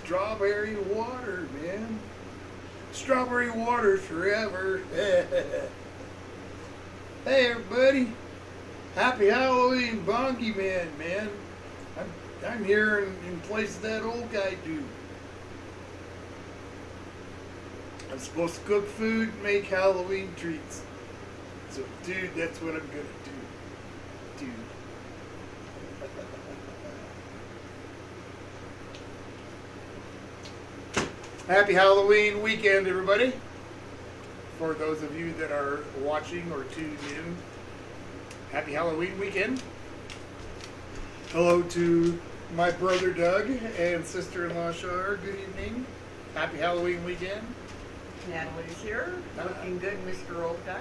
strawberry water, man. Strawberry water forever. Hey, everybody. Happy Halloween, Bonky Man. I'm here in place of that old guy dude. I'm supposed to cook food and make Halloween treats. So, dude, that's what I'm gonna do. Dude. Happy Halloween weekend, everybody. For those of you that are watching or tuned in, happy Halloween weekend. Hello to my brother Doug and sister-in-law Shar. Good evening. Happy Halloween weekend. Natalie's here, looking good, Mr. Old Guy.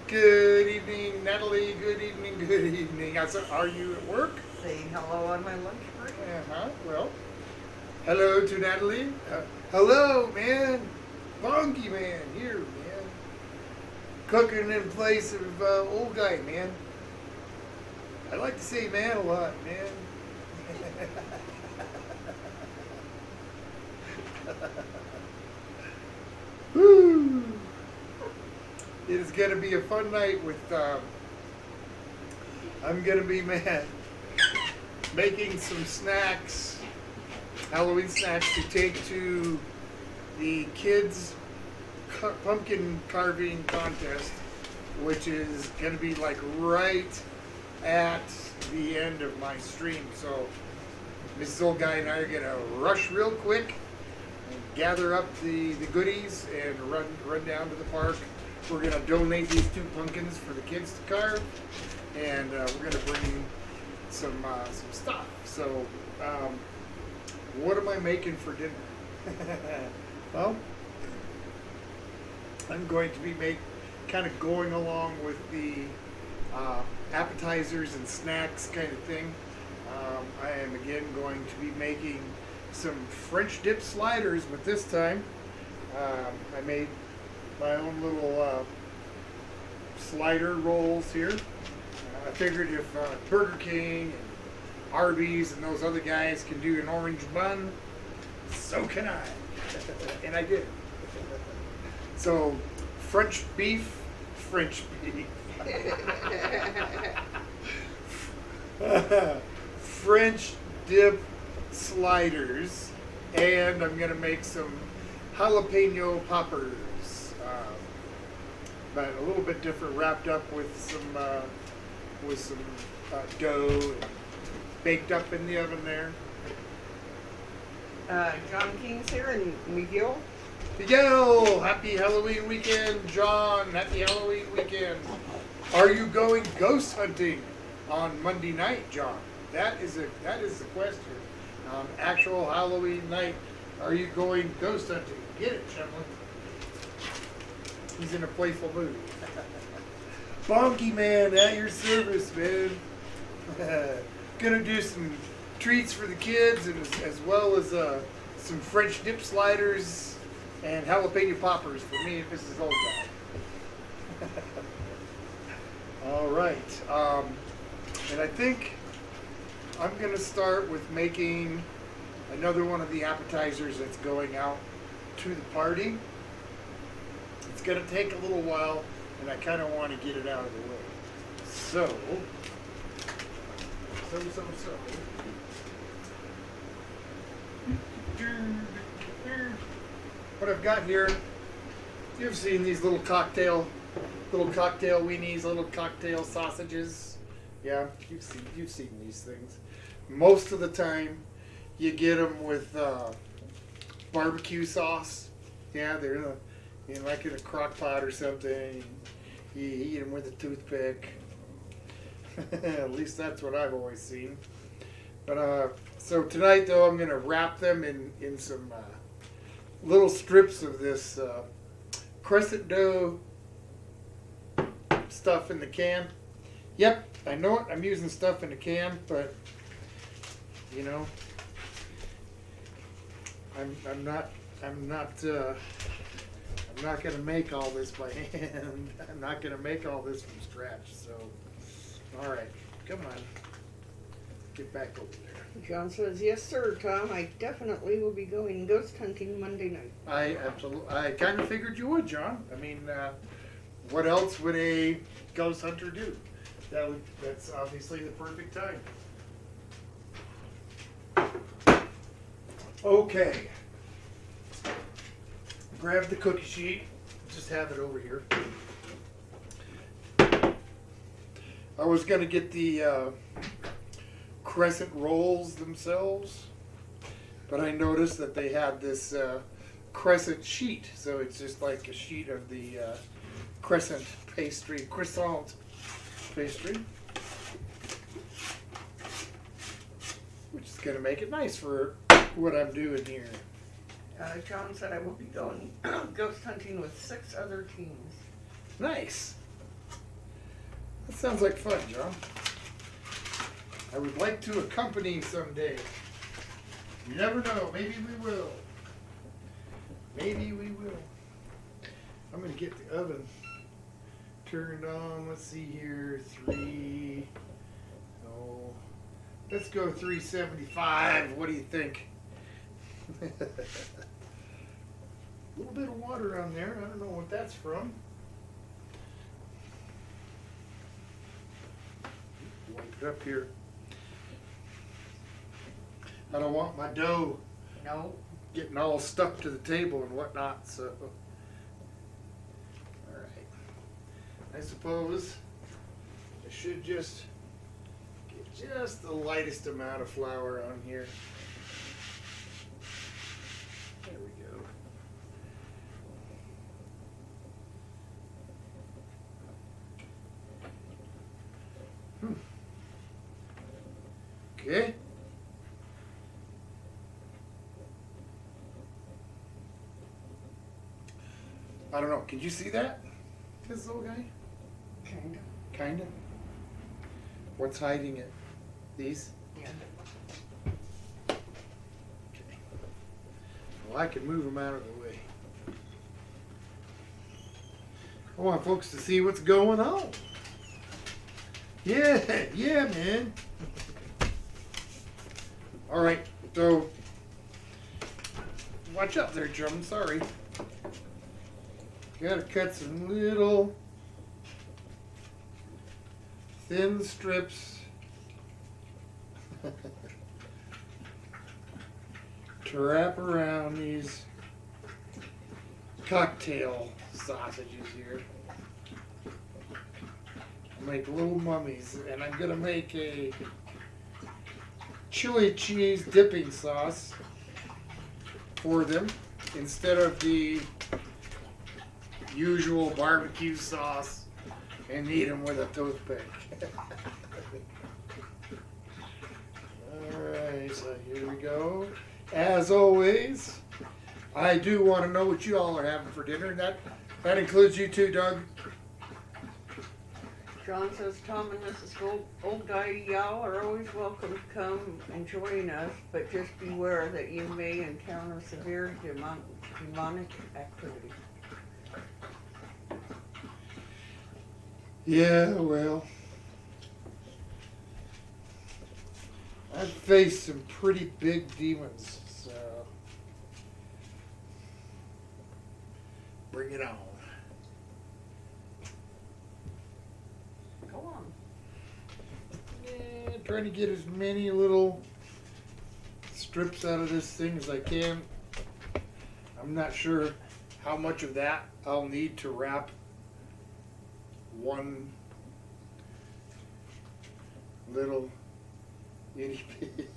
Good evening, Natalie. Good evening. Good evening. Are you at work? Saying hello on my lunch break. Well, hello to Natalie. Hello, man. Bonky Man here, man. Cooking in place of old guy, man. I like to say man a lot, man. Woo! It is going to be a fun night with, I'm going to be making some snacks, Halloween snacks to take to the kids' pumpkin carving contest, which is going to be like right at the end of my stream. So Mrs. Old Guy and I are going to rush real quick and gather up the goodies and run down to the park. We're going to donate these 2 pumpkins for the kids to carve, and we're going to bring some stuff. So what am I making for dinner? Well, I'm going to be kind of going along with the appetizers and snacks kind of thing. I am again going to be making some French dip sliders, but this time I made my own little slider rolls here. I figured if Burger King and Arby's and those other guys can do an orange bun, so can I. And I did. So, French beef. French dip sliders, and I'm gonna make some jalapeno poppers, but a little bit different, wrapped up with some dough and baked up in the oven there. John King's here and Miguel. Miguel, happy Halloween weekend, John. Happy Halloween weekend. Are you going ghost hunting on Monday night, John? That is the question. Actual Halloween night, are you going ghost hunting? Get it, Shemlin. He's in a playful mood. Bonky Man, at your service, man. Gonna do some treats for the kids, and as well as some French dip sliders and jalapeno poppers for me and Mrs. Old Guy. All right. And I think I'm going to start with making another one of the appetizers that's going out to the party. It's going to take a little while, and I kind of want to get it out of the way. So. What I've got here, you've seen these little cocktail weenies, little cocktail sausages. Yeah, you've seen these things. Most of the time, you get them with barbecue sauce. Yeah, they're like in a crock pot or something. You eat them with a toothpick. At least that's what I've always seen. But so tonight, though, I'm going to wrap them in some little strips of this crescent dough stuff in the can. Yep, I know it. I'm using stuff in the can, but you know, I'm not going to make all this by hand. I'm not going to make all this from scratch. So, all right, come on. get back over there. John says, yes, sir, Tom. I definitely will be going ghost hunting Monday night. I kind of figured you would, John. I mean, what else would a ghost hunter do? That's obviously the perfect time. Okay. Grab the cookie sheet. Just have it over here. I was gonna get the crescent rolls themselves, but I noticed that they had this crescent sheet, so it's just like a sheet of the crescent pastry, croissant pastry, which is gonna make it nice for what I'm doing here. John said I will be going ghost hunting with 6 other teams. Nice. That sounds like fun, John. I would like to accompany someday. You never know. Maybe we will. Maybe we will. I'm going to get the oven turned on. Let's see here. Let's go 375. What do you think? A little bit of water on there. I don't know what that's from. Wipe it up here. I don't want my dough getting all stuck to the table and whatnot, so. Alright. I suppose I should just get just the lightest amount of flour on here. There we go. Okay. I don't know. Can you see that? This little guy? Kinda. Kinda. What's hiding it? These? Yeah. Okay. Well, I can move them out of the way. I want folks to see what's going on. Yeah, man. All right, so watch out there, Jim. Sorry. Gotta cut some little thin strips to wrap around these cocktail sausages here. Make little mummies, and I'm gonna make a chili cheese dipping sauce for them instead of the usual barbecue sauce and eat them with a toothpick. Alright, so here we go. As always, I do want to know what you all are having for dinner. That includes you too, Doug. John says Tom and Mrs. Old Guy Yao are always welcome to come and join us, but just beware that you may encounter severe demonic activity. Yeah, well, I've faced some pretty big demons, so bring it on. Go on. Yeah, trying to get as many little strips out of this thing as I can. I'm not sure how much of that I'll need to wrap one little itty bitty.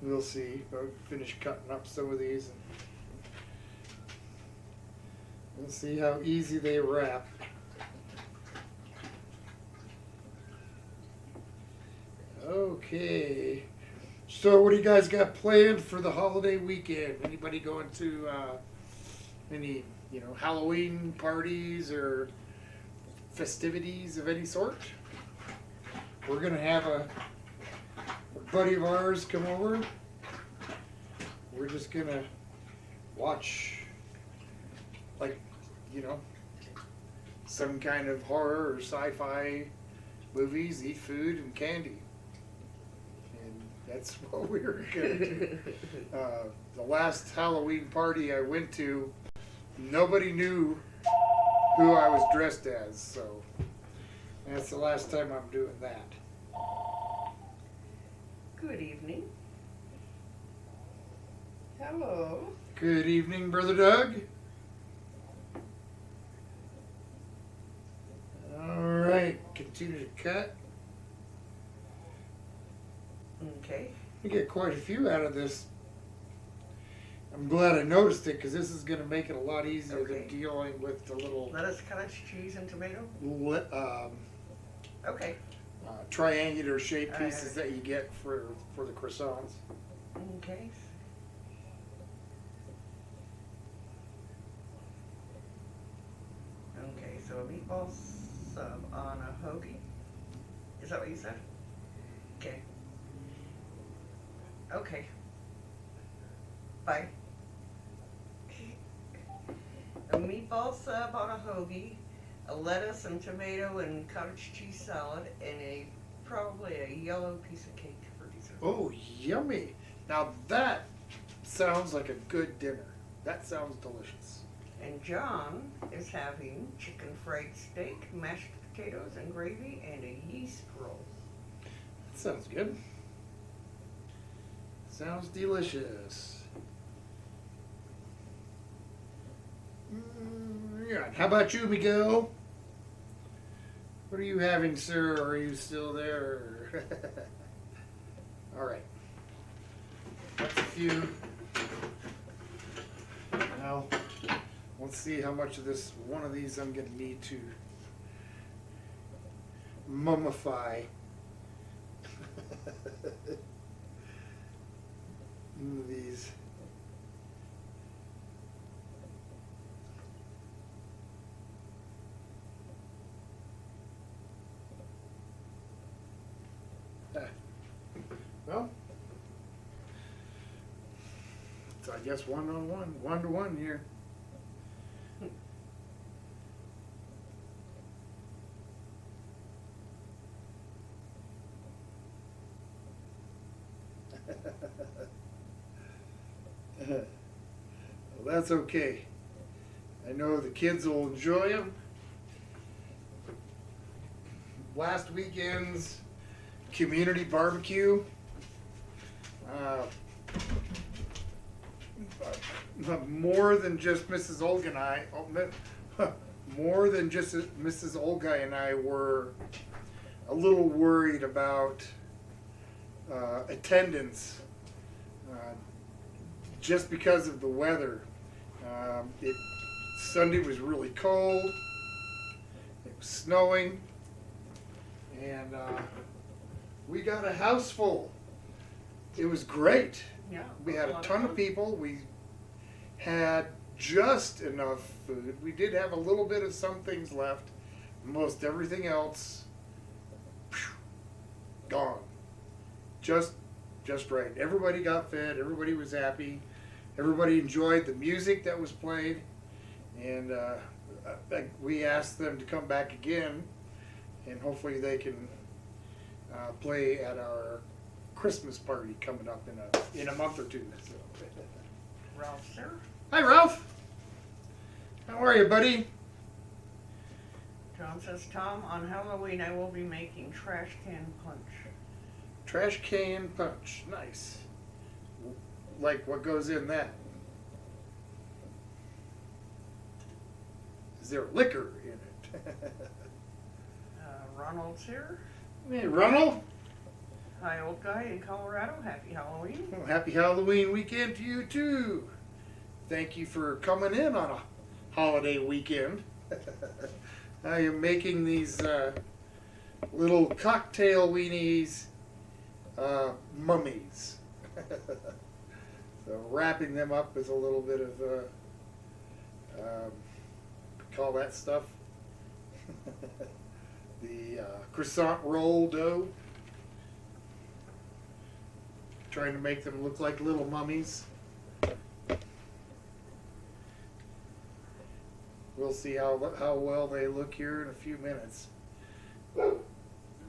We'll see. I'll finish cutting up some of these and we'll see how easy they wrap. Okay. So what do you guys got planned for the holiday weekend? Anybody going to any, Halloween parties or festivities of any sort? We're gonna have a buddy of ours come over. We're just gonna watch, some kind of horror or sci-fi movies, eat food and candy. That's what we were gonna do. The last Halloween party I went to, nobody knew who I was dressed as, so that's the last time I'm doing that. Good evening. Hello. Good evening, Brother Doug. All right, continue to cut. Okay. We get quite a few out of this. I'm glad I noticed it because this is going to make it a lot easier Okay. than dealing with the little Lettuce, cottage cheese, and tomato. Okay. triangular shaped pieces that you get for the croissants. Okay. Okay, so a meatball sub on a hoagie. Is that what you said? Okay. Okay. Bye. A meatball sub on a hoagie, a lettuce and tomato and cottage cheese salad, and probably a yellow piece of cake for dessert. Oh, yummy! Now that sounds like a good dinner. That sounds delicious. And John is having chicken fried steak, mashed potatoes and gravy, and a yeast roll. That sounds good. Sounds delicious. Yeah. How about you, Miguel? What are you having, sir? Are you still there? All right. That's a few. Now, let's see how much of this, one of these I'm going to need to mummify. One of these. Well, so I guess 1-on-1, 1-to-1 here. Well, that's okay. I know the kids will enjoy them. Last weekend's community barbecue. More than just Mrs. Olga and I, more than just Mrs. Olga and I were a little worried about attendance just because of the weather. Sunday was really cold. It was snowing, and we got a house full. It was great. Yeah. We had a ton of people. We had just enough food. We did have a little bit of some things left. Most everything else, gone. Just right. Everybody got fed. Everybody was happy. Everybody enjoyed the music that was played. And we asked them to come back again, and hopefully they can play at our Christmas party coming up in a month or two. So. Ralph, sir. Hi, Ralph. How are you, buddy? John says, Tom, on Halloween I will be making trash can punch. Trash can punch. Nice. Like what goes in that? Is there liquor in it? Ronald's here. Hey, Ronald. Hi, old guy in Colorado. Happy Halloween. Well, happy Halloween weekend to you, too. Thank you for coming in on a holiday weekend. I am making these little cocktail weenies mummies. So wrapping them up with a little bit of, call that stuff, the croissant roll dough. Trying to make them look like little mummies. We'll see how well they look here in a few minutes.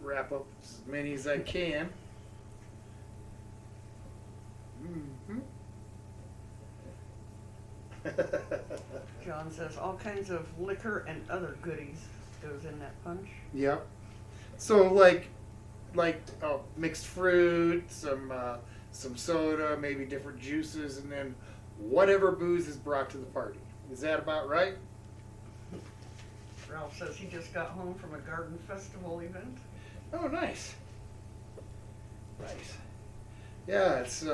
Wrap up as many as I can. John says all kinds of liquor and other goodies goes in that punch. Yep. So like mixed fruit, some soda, maybe different juices, and then whatever booze is brought to the party. Is that about right? Ralph says he just got home from a garden festival event. Oh, nice. Nice. Yeah, it's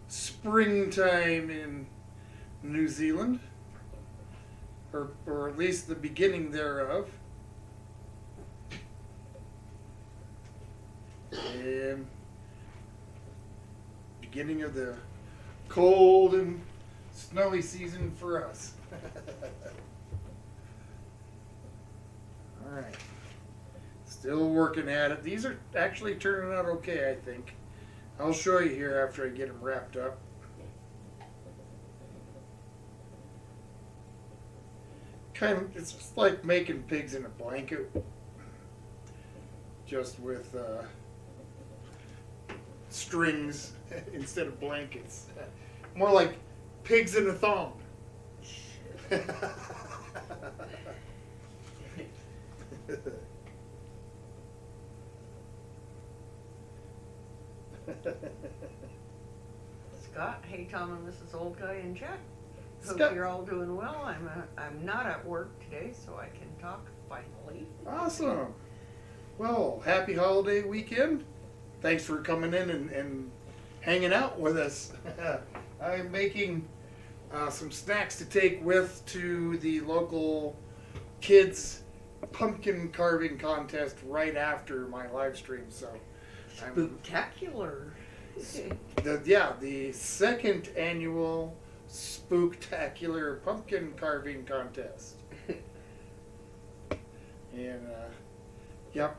springtime in New Zealand, or at least the beginning thereof. And beginning of the cold and snowy season for us. All right. Still working at it. These are actually turning out okay, I think. I'll show you here after I get them wrapped up. It's just like making pigs in a blanket, just with strings instead of blankets. More like pigs in a thong. Scott, hey Tom and Mrs. Old Guy and Jack. Hope Scott. you're all doing well. I'm not at work today, so I can talk finally. Awesome. Well, happy holiday weekend. Thanks for coming in and hanging out with us. I'm making some snacks to take with to the local kids pumpkin carving contest right after my live stream. So Spooktacular. the second annual Spooktacular pumpkin carving contest. And yep,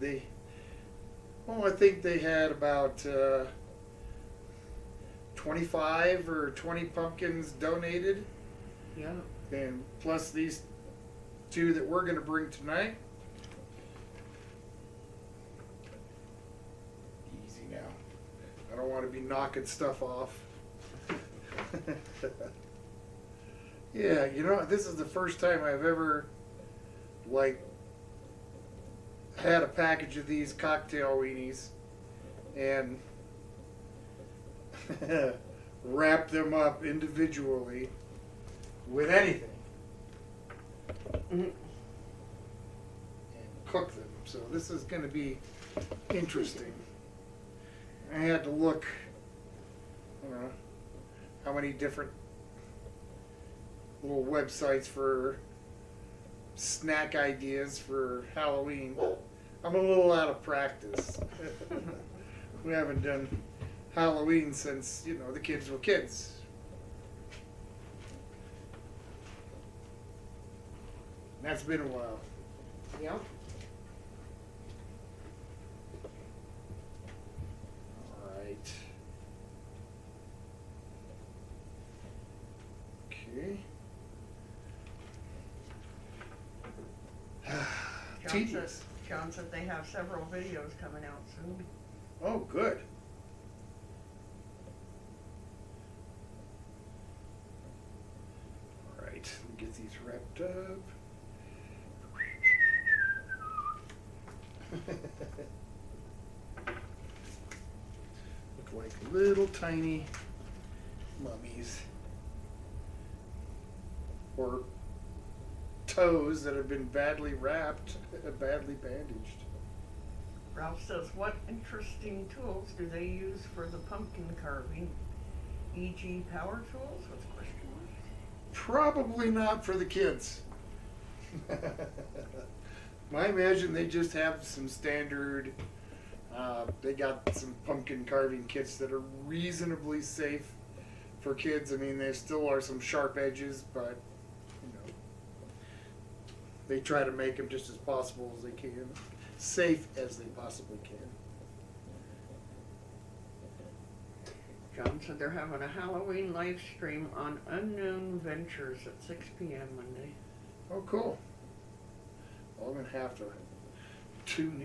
I think they had about 25 or 20 pumpkins donated. Yeah. And plus these two that we're going to bring tonight. Easy now. I don't want to be knocking stuff off. Yeah, this is the first time I've ever, had a package of these cocktail weenies and wrap them up individually with anything. Mm-hmm. And cook them. So this is going to be interesting. I had to look, how many different little websites for snack ideas for Halloween. I'm a little out of practice. We haven't done Halloween since, the kids were kids. And that's been a while. Yep. All right. Okay. Tedious. John said they have several videos coming out soon. Oh, good. All right, let me get these wrapped up. Look like little tiny mummies. Or toes that have been badly wrapped, badly bandaged. Ralph says, what interesting tools do they use for the pumpkin carving? E.g. power tools with question marks? Probably not for the kids. I imagine they just have some standard, they got some pumpkin carving kits that are reasonably safe for kids. I mean, there still are some sharp edges, but, they try to make them just as possible as they can, safe as they possibly can. John said they're having a Halloween live stream on Unknown Ventures at 6 p.m. Monday. Oh, cool. Well, I'm going to have to tune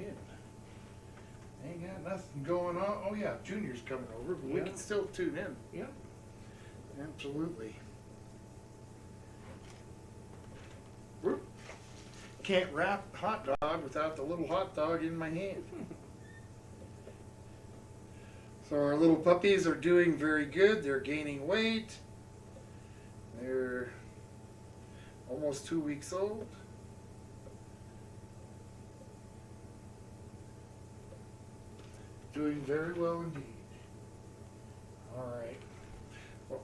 in. Ain't got nothing going on. Oh yeah, Junior's coming over, but we Yeah. can still tune in. Yep. Absolutely. Whoop. Can't wrap hot dog without the little hot dog in my hand. So our little puppies are doing very good. They're gaining weight. They're almost 2 weeks old. Doing very well indeed. All right. Well,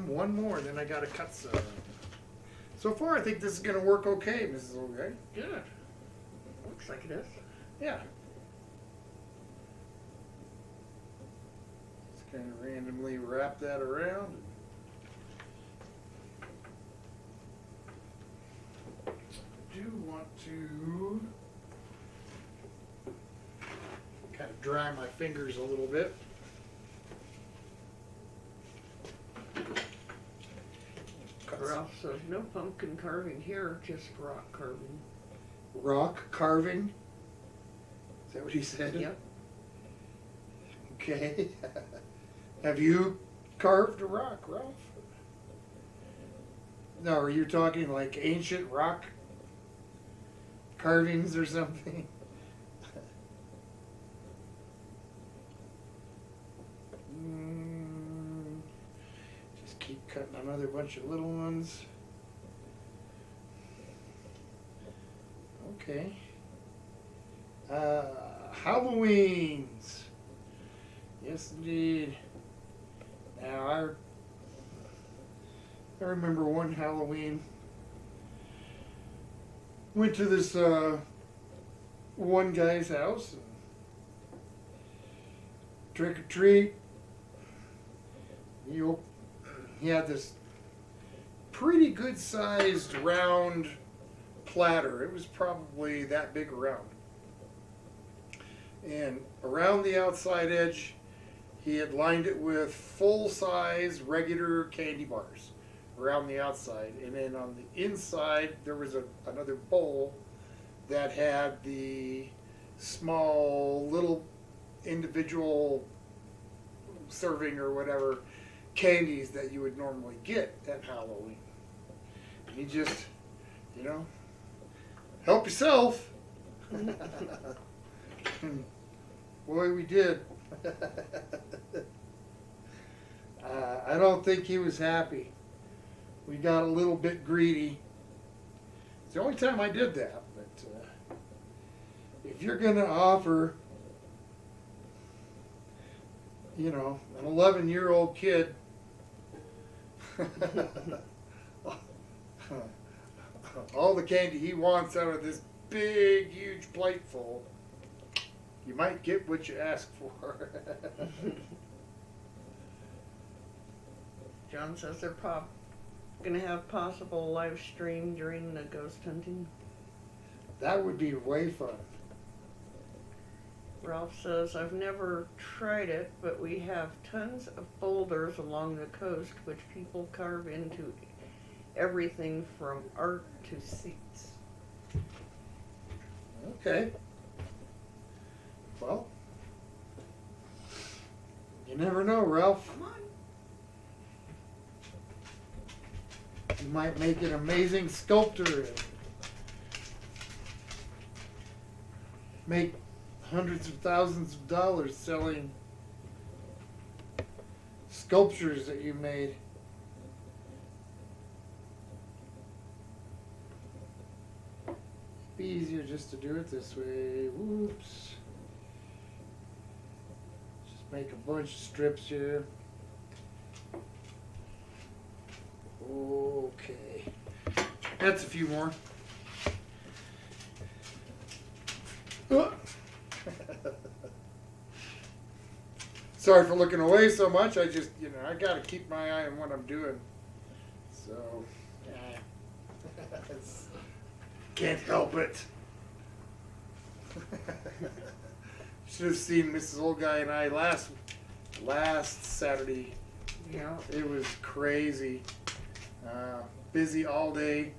one more, then I gotta cut some. So far, I think this is gonna work okay, Mrs. Olgay. Good. Looks like it is. Yeah. Just kind of randomly wrap that around. I do want to kind of dry my fingers a little bit. Ralph says no pumpkin carving here, just rock carving. Rock carving? Is that what he said? Yep. Okay. Have you carved a rock, Ralph? No, are you talking like ancient rock carvings or something? Just keep cutting another bunch of little ones. Okay. Halloweens. Yes, indeed. Now, I remember one Halloween. Went to this one guy's house. And trick or treat. He had this pretty good sized round platter. It was probably that big around. And around the outside edge, he had lined it with full-size regular candy bars around the outside. And then on the inside, there was another bowl that had the small little individual serving or whatever candies that you would normally get at Halloween. And he just, help yourself. Boy, we did. I don't think he was happy. We got a little bit greedy. It's the only time I did that. But if you're going to offer, an 11-year-old kid all the candy he wants out of this big, huge plateful, you might get what you ask for. John says they're gonna have possible live stream during the ghost hunting. That would be way fun. Ralph says, I've never tried it, but we have tons of boulders along the coast which people carve into everything from art to seats. Okay. Well, you never know, Ralph. Come on. You might make an amazing sculptor and make hundreds of thousands of dollars selling sculptures that you made. Be easier just to do it this way. Whoops. Just make a bunch of strips here. Okay. That's a few more. Sorry for looking away so much. I just, I got to keep my eye on what I'm doing. So, can't help it. Should have seen Mrs. Old Guy and I last Saturday. Yeah. It was crazy. Busy all day,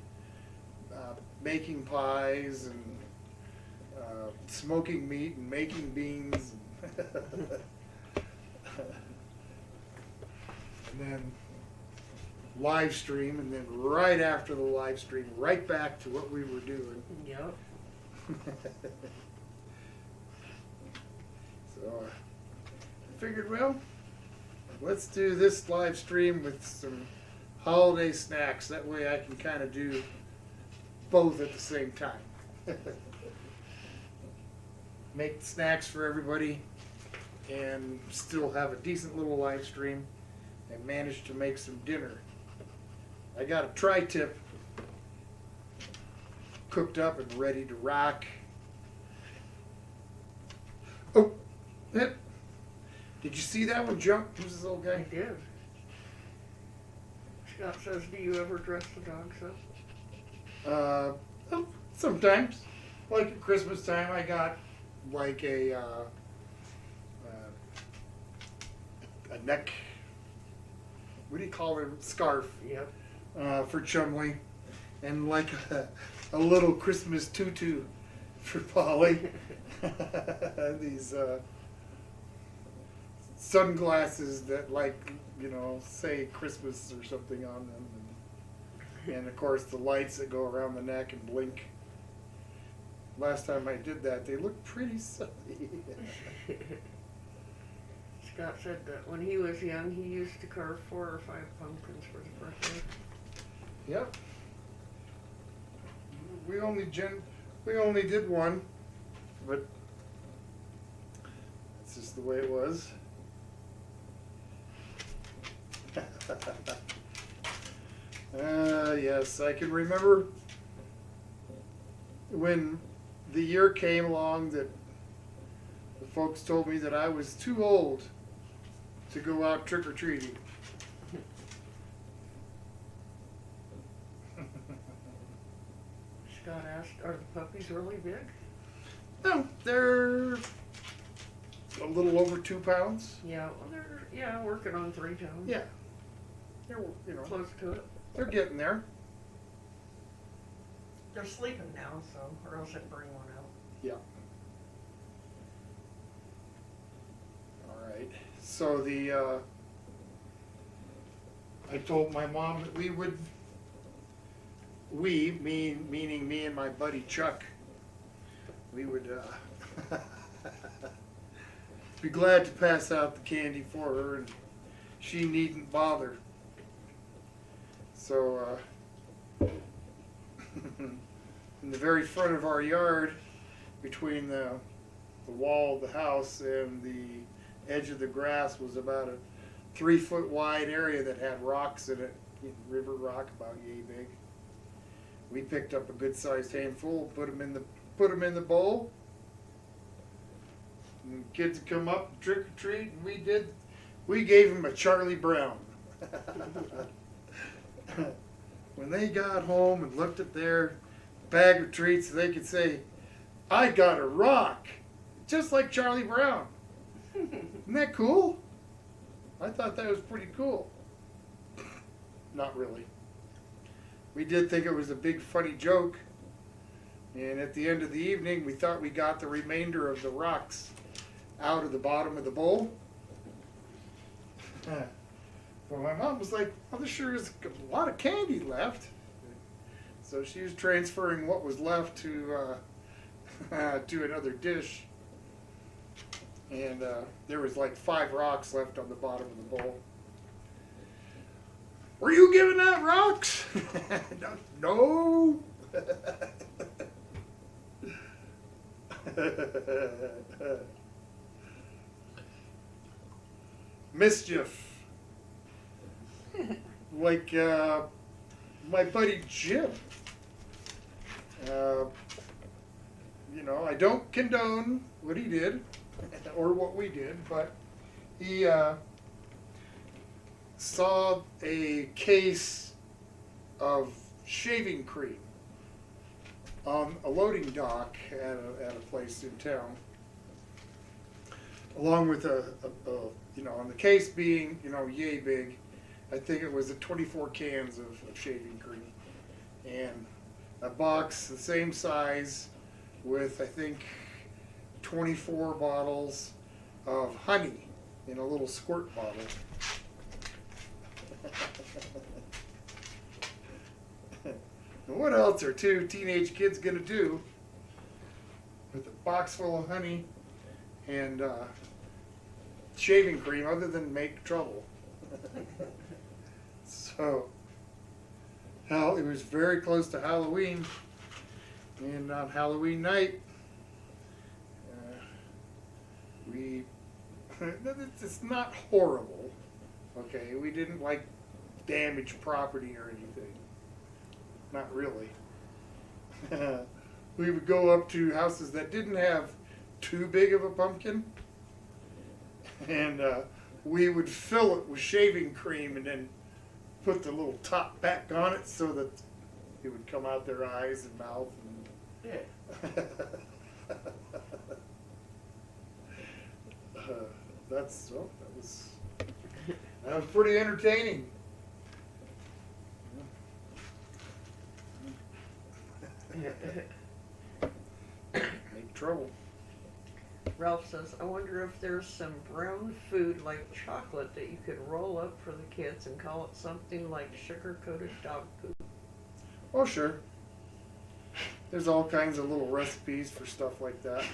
making pies and smoking meat and making beans. And then live stream, and then right after the live stream, right back to what we were doing. Yep. So I figured, well, let's do this live stream with some holiday snacks. That way I can kind of do both at the same time. Make snacks for everybody and still have a decent little live stream and manage to make some dinner. I got a tri-tip cooked up and ready to rock. Oh, did you see that one jump? Who's this little I guy? did. Scott says, do you ever dress the dogs up? Oh, sometimes. Like at Christmas time, I got like a neck, what do you call it, scarf Yep. for Chumley, and like a little Christmas tutu for Polly. These sunglasses that, like, you know, say Christmas or something on them, and of course the lights that go around the neck and blink. Last time I did that, they looked pretty silly. Scott said that when he was young, he used to carve 4 or 5 pumpkins for his birthday. Yep. We only did one, but that's just the way it was. Yes, I can remember when the year came along that the folks told me that I was too old to go out trick-or-treating. Scott asked, are the puppies really big? No, they're a little over 2 pounds. Yeah, well, they're working on 3 pounds. Yeah, they're, you know, Close to it. they're getting there. They're sleeping now, so, or else I'd bring one out. Yeah. All right. So I told my mom that meaning me and my buddy Chuck, we would be glad to pass out the candy for her, and she needn't bother. So in the very front of our yard, between the wall of the house and the edge of the grass, was about a 3-foot wide area that had rocks in it, river rock about yay big. We picked up a good sized handful, put them in the bowl, and kids would come up and trick or treat, and we gave them a Charlie Brown. When they got home and looked at their bag of treats, they could say, I got a rock, just like Charlie Brown. Isn't that cool? I thought that was pretty cool. Not really. We did think it was a big funny joke, and at the end of the evening we thought we got the remainder of the rocks out of the bottom of the bowl. Well, my mom was like, well, there sure is a lot of candy left. So she was transferring what was left to to another dish. And there was like 5 rocks left on the bottom of the bowl. Were you giving out rocks? No. Mischief. Like my buddy Jim. You know, I don't condone what he did or what we did, but he saw a case of shaving cream on a loading dock at a place in town, along with a you know, on the case being, you know, yay big. I think it was 24 cans of shaving cream, and a box the same size with, I think, 24 bottles of honey in a little squirt bottle. And what else are two teenage kids gonna do with a box full of honey and shaving cream other than make trouble? So, hell, it was very close to Halloween, and on Halloween night, it's not horrible, okay? We didn't like damage property or anything. Not really. We would go up to houses that didn't have too big of a pumpkin, and we would fill it with shaving cream and then put the little top back on it so that it would come out their eyes and mouth. And that was pretty entertaining. Make trouble. Ralph says, I wonder if there's some brown food like chocolate that you could roll up for the kids and call it something like sugar-coated dog food. Oh, sure. There's all kinds of little recipes for stuff like that.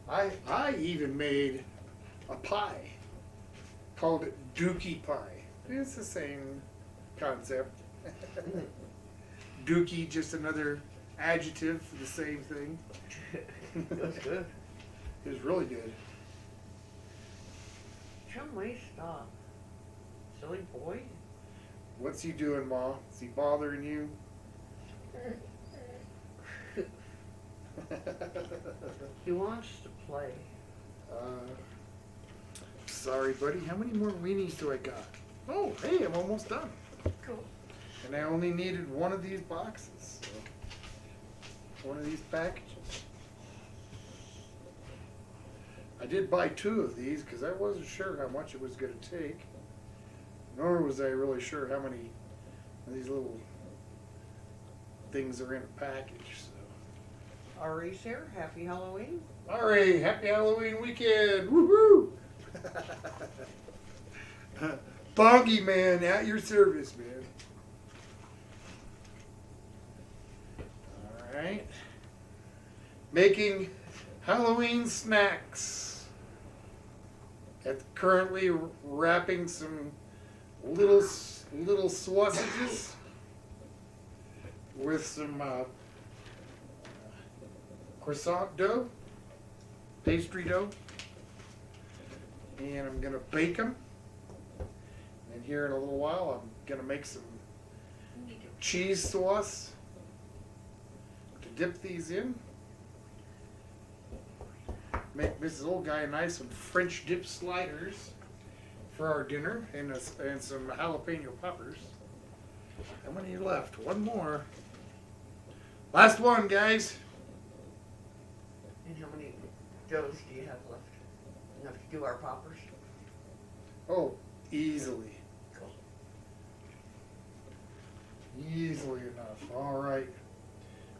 I even made a pie. Called it Dookie pie. It's the same concept. Dookie, just another adjective for the same thing. That's good. It was really good. Chumley, stop. Silly boy. What's he doing, Ma? Is he bothering you? He wants to play. Sorry, buddy. How many more weenies do I got? Oh, hey, I'm almost done. Cool. And I only needed one of these boxes. So one of these packages. I did buy 2 of these because I wasn't sure how much it was going to take. Nor was I really sure how many of these little things are in a package. So. Ari's here. Happy Halloween. Alright, happy Halloween weekend! Woohoo! Bongy Man, at your service, man. Alright. Making Halloween snacks. Currently wrapping some little sausages with some croissant dough, pastry dough, and I'm gonna bake them. And here in a little while, I'm gonna make some cheese sauce to dip these in. Make Mrs. Old Guy and I some French dip sliders for our dinner, and some jalapeno peppers. How many left? One more. Last one, guys. And how many doughs do you have left? Enough to do our poppers? Oh, easily. Cool. Easily enough. All right.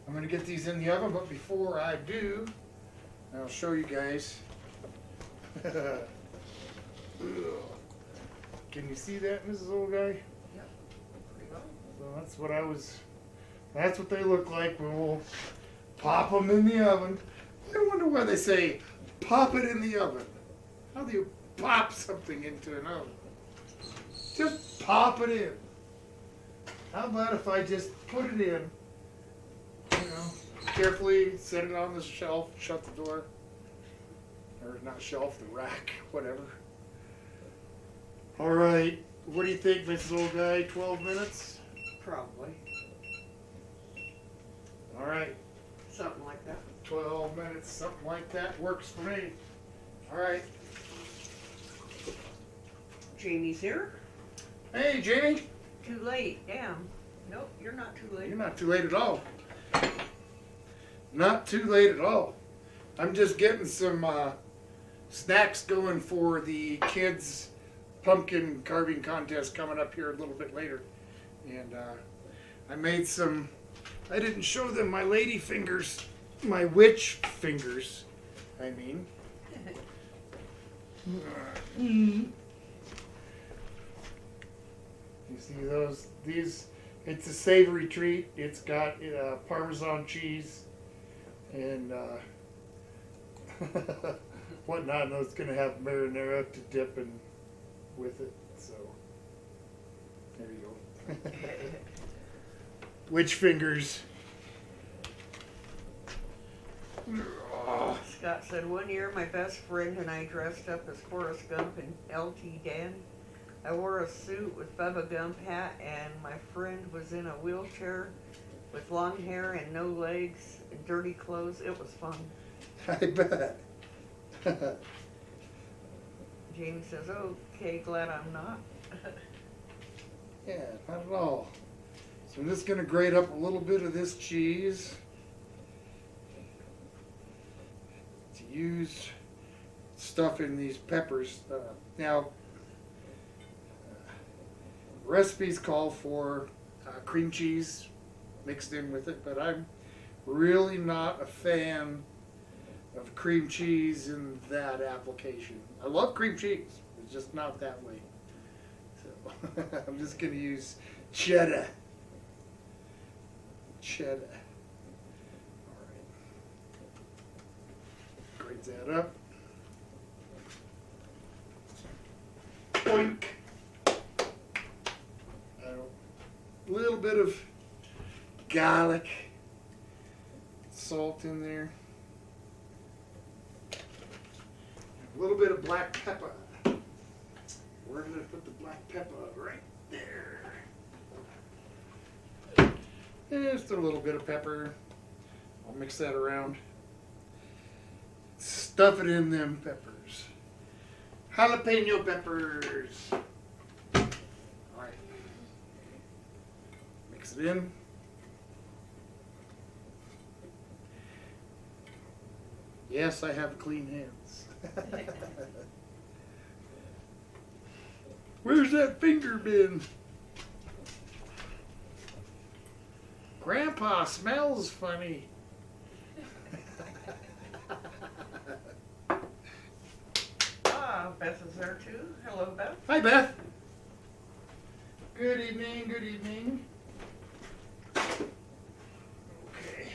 I'm going to get these in the oven, but before I do, I'll show you guys. Can you see that, Mrs. Old Guy? Yep. Pretty well. So that's what they look like when we'll pop them in the oven. I wonder why they say pop it in the oven. How do you pop something into an oven? Just pop it in. How about if I just put it in, carefully set it on the shelf, shut the door, or not shelf, the rack, whatever. All right, what do you think, Mrs. Old Guy? 12 minutes? Probably. All right. Something like that. 12 minutes, something like that works for me. All right. Jamie's here. Hey, Jamie. Too late. Damn. Nope, you're not too late. You're not too late at all. Not too late at all. I'm just getting some snacks going for the kids' pumpkin carving contest coming up here a little bit later. And I made some I didn't show them my lady fingers, my witch fingers, I mean. You see those? It's a savory treat. It's got Parmesan cheese and whatnot. And it's going to have marinara to dip in with it. So, there you go. Witch fingers. Scott said, one year my best friend and I dressed up as Forrest Gump and L.T. Dan. I wore a suit with Bubba Gump hat, and my friend was in a wheelchair with long hair and no legs and dirty clothes. It was fun. I bet. Jamie says, okay, glad I'm not. Yeah, not at all. So I'm just going to grate up a little bit of this cheese to use stuff in these peppers. Now, recipes call for cream cheese mixed in with it, but I'm really not a fan of cream cheese in that application. I love cream cheese, it's just not that way. So I'm just going to use cheddar. Cheddar. All right. Grate that up. Boink. A little bit of garlic, salt in there, a little bit of black pepper. Where did I put the black pepper? Right there. Just a little bit of pepper. I'll mix that around. Stuff it in them peppers. Jalapeno peppers. Mix it in. Yes, I have clean hands. Where's that finger been? Grandpa smells funny. Beth is there too. Hello, Beth. Hi, Beth. Good evening, good evening. Okay.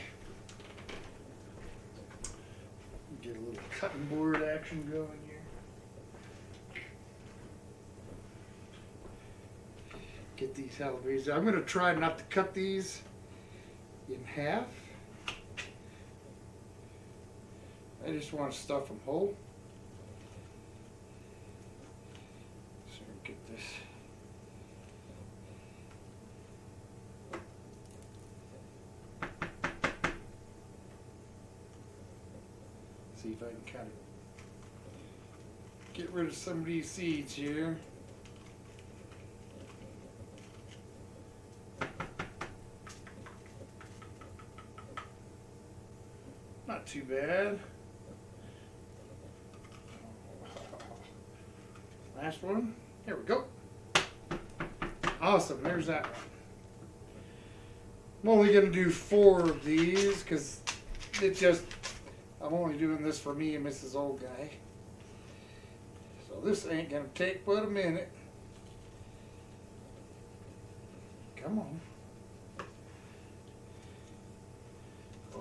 Get a little cutting board action going here. Get these jalapenos. I'm going to try not to cut these in half. I just want to stuff them whole. So get this. See if I can kind of get rid of some of these seeds here. Not too bad. Last one. There we go. Awesome. There's that one. I'm only going to do 4 of these because I'm only doing this for me and Mrs. Old Guy. So this ain't going to take but a minute. Come on.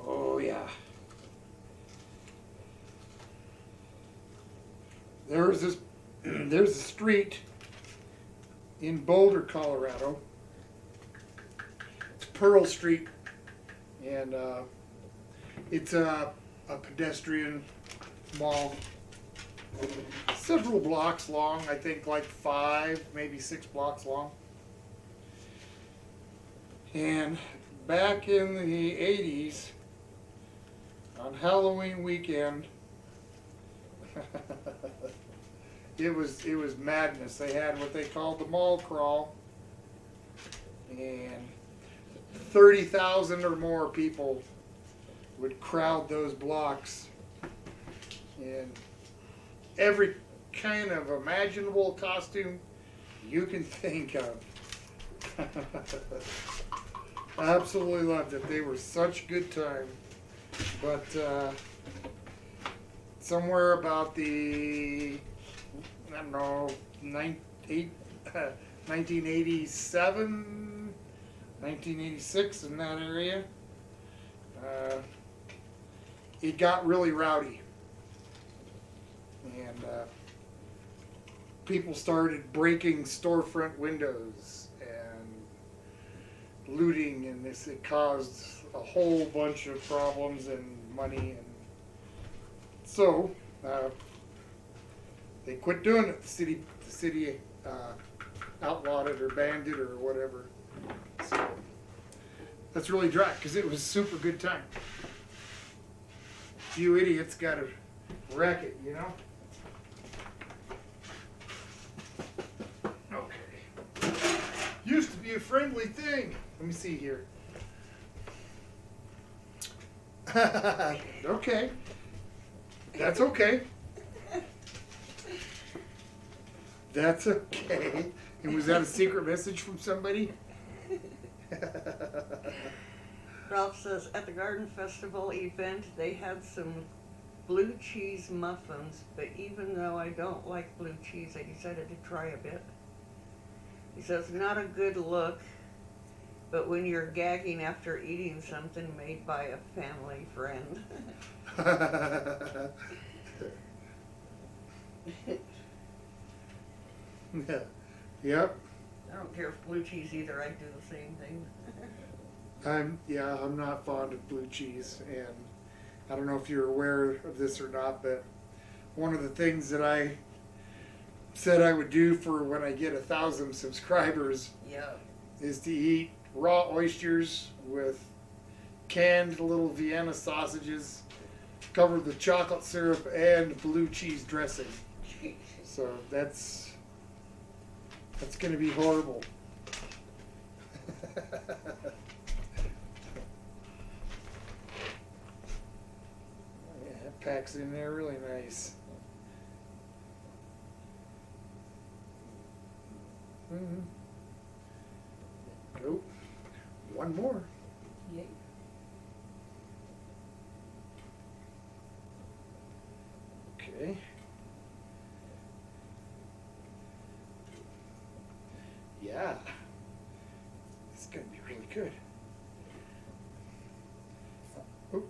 Oh, yeah. There's a street in Boulder, Colorado. It's Pearl Street, and it's a pedestrian mall, several blocks long. I think like 5, maybe 6 blocks long. And back in the 80s, on Halloween weekend, it was madness. They had what they called the mall crawl, and 30,000 or more people would crowd those blocks, and every kind of imaginable costume you can think of. Absolutely loved it. They were such a good time. But somewhere about the, I don't know, 1987, 1986 in that area, it got really rowdy. And people started breaking storefront windows and looting, and it caused a whole bunch of problems and money, and so they quit doing it. The city outlawed it or banned it or whatever. So that's really dry because it was a super good time. You idiots got to wreck it, you know. Okay. Used to be a friendly thing. Let me see here. Okay. That's okay. That's okay. And was that a secret message from somebody? Ralph says, at the Garden Festival event, they had some blue cheese muffins, but even though I don't like blue cheese, I decided to try a bit. He says, not a good look, but when you're gagging after eating something made by a family friend. Yep. I don't care if blue cheese either, I do the same thing. I'm not fond of blue cheese, and I don't know if you're aware of this or not, but one of the things that I said I would do for when I get 1,000 subscribers Yeah. is to eat raw oysters with canned little Vienna sausages, covered with chocolate syrup and blue cheese dressing. So that's going to be horrible. Yeah, that packs in there really nice. Mm-hmm. Oh, one more. Yay. Okay. Yeah. It's going to be really good. Oh.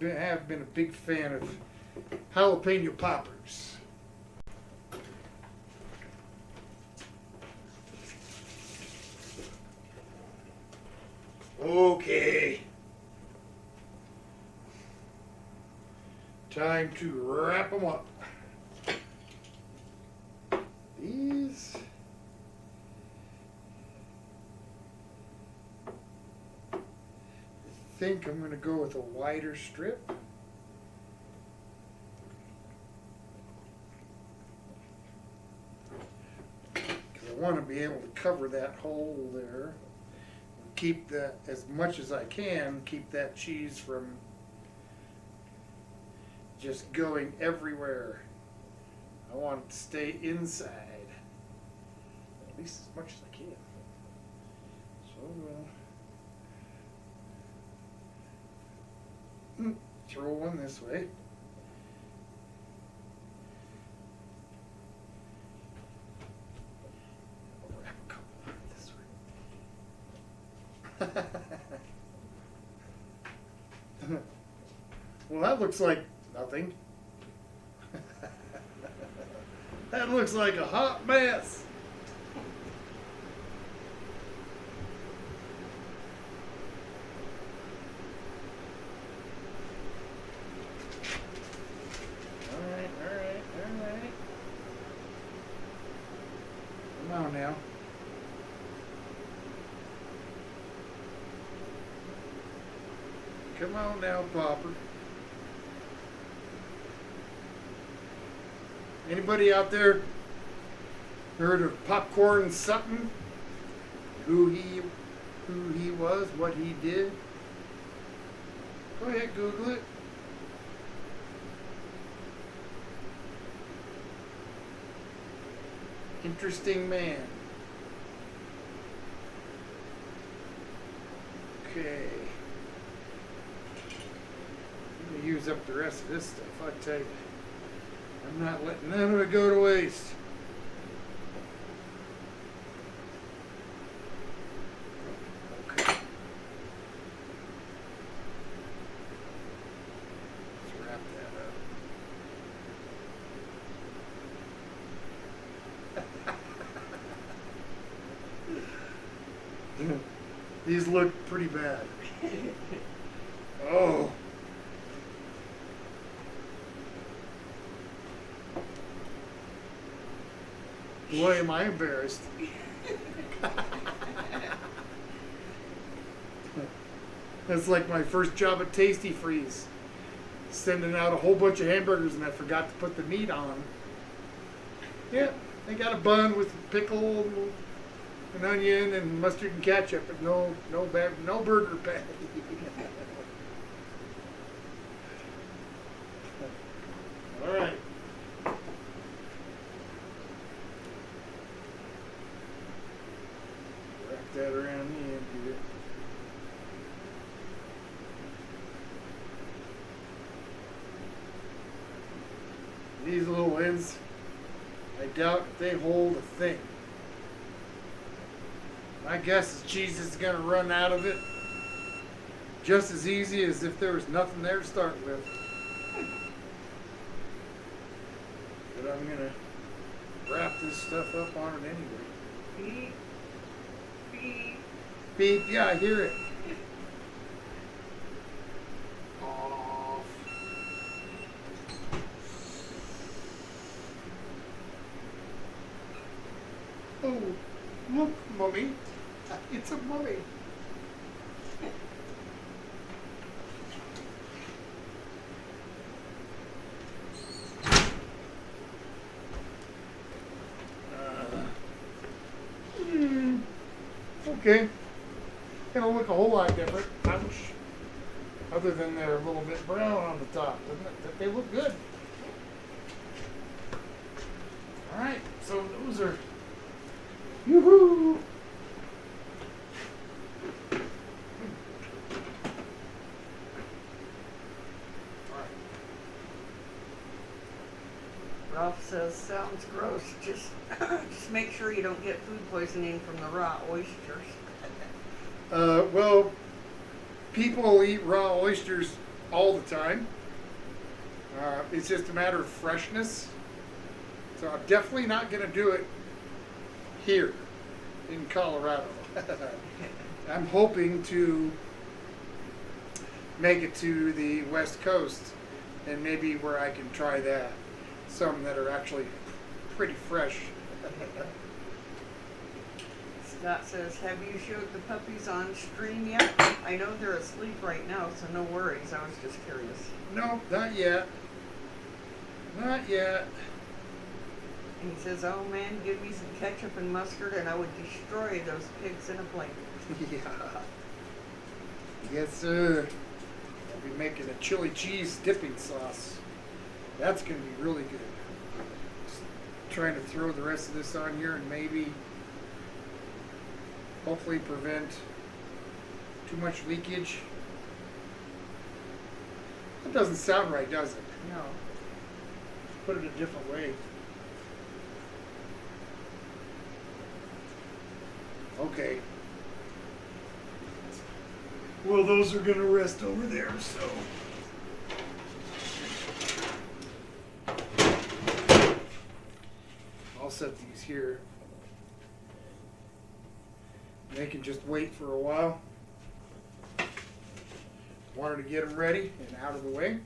Have been a big fan of jalapeno poppers. Okay. Time to wrap them up. These. I think I'm going to go with a wider strip. Because I want to be able to cover that hole there. Keep that, as much as I can, keep that cheese from just going everywhere. I want it to stay inside, at least as much as I can. So throw one this way. Wrap a couple this way. Well, that looks like nothing. That looks like a hot mess. All right. Come on now. Come on now, Popper. Anybody out there heard of Popcorn Sutton? Who he was, what he did? Go ahead, Google it. Interesting man. use up the rest of this stuff. I tell you, I'm not letting none of it go to waste. Okay. Let's wrap that up. These look pretty bad. Oh. Boy, am I embarrassed. That's like my first job at Tasty Freeze. Sending out a whole bunch of hamburgers and I forgot to put the meat on. Yeah, they got a bun with pickle, an onion, and mustard and ketchup, but no burger patty. All right. Wrap that around the end here. These little ends, I doubt they hold a thing. My guess is cheese is going to run out of it just as easy as if there was nothing there to start with. But I'm going to wrap this stuff up on it anyway. Beep. Beep. Beep, yeah, I hear it. Off. Oh, look, Mummy. It's a mummy. Okay. Gonna look a whole lot different. Ouch. Other than they're a little bit brown on the top, doesn't it? But they look good. Alright, so those are yoo-hoo! Ralph says, sounds gross. Just make sure you don't get food poisoning from the raw oysters. Well, people eat raw oysters all the time. It's just a matter of freshness. So I'm definitely not going to do it here in Colorado. I'm hoping to make it to the West Coast and maybe where I can try that. Some that are actually pretty fresh. Scott says, have you showed the puppies on stream yet? I know they're asleep right now, so no worries. I was just curious. No, not yet. Not yet. And he says, oh man, give me some ketchup and mustard and I would destroy those pigs in a blink. Yeah. Yes, sir. I'll be making a chili cheese dipping sauce. That's going to be really good. Just trying to throw the rest of this on here and maybe, hopefully prevent too much leakage. That doesn't sound right, does it? No. Put it a different way. Okay. Well, those are going to rest over there, so. I'll set these here. They can just wait for a while. Wanted to get them ready and out of the way.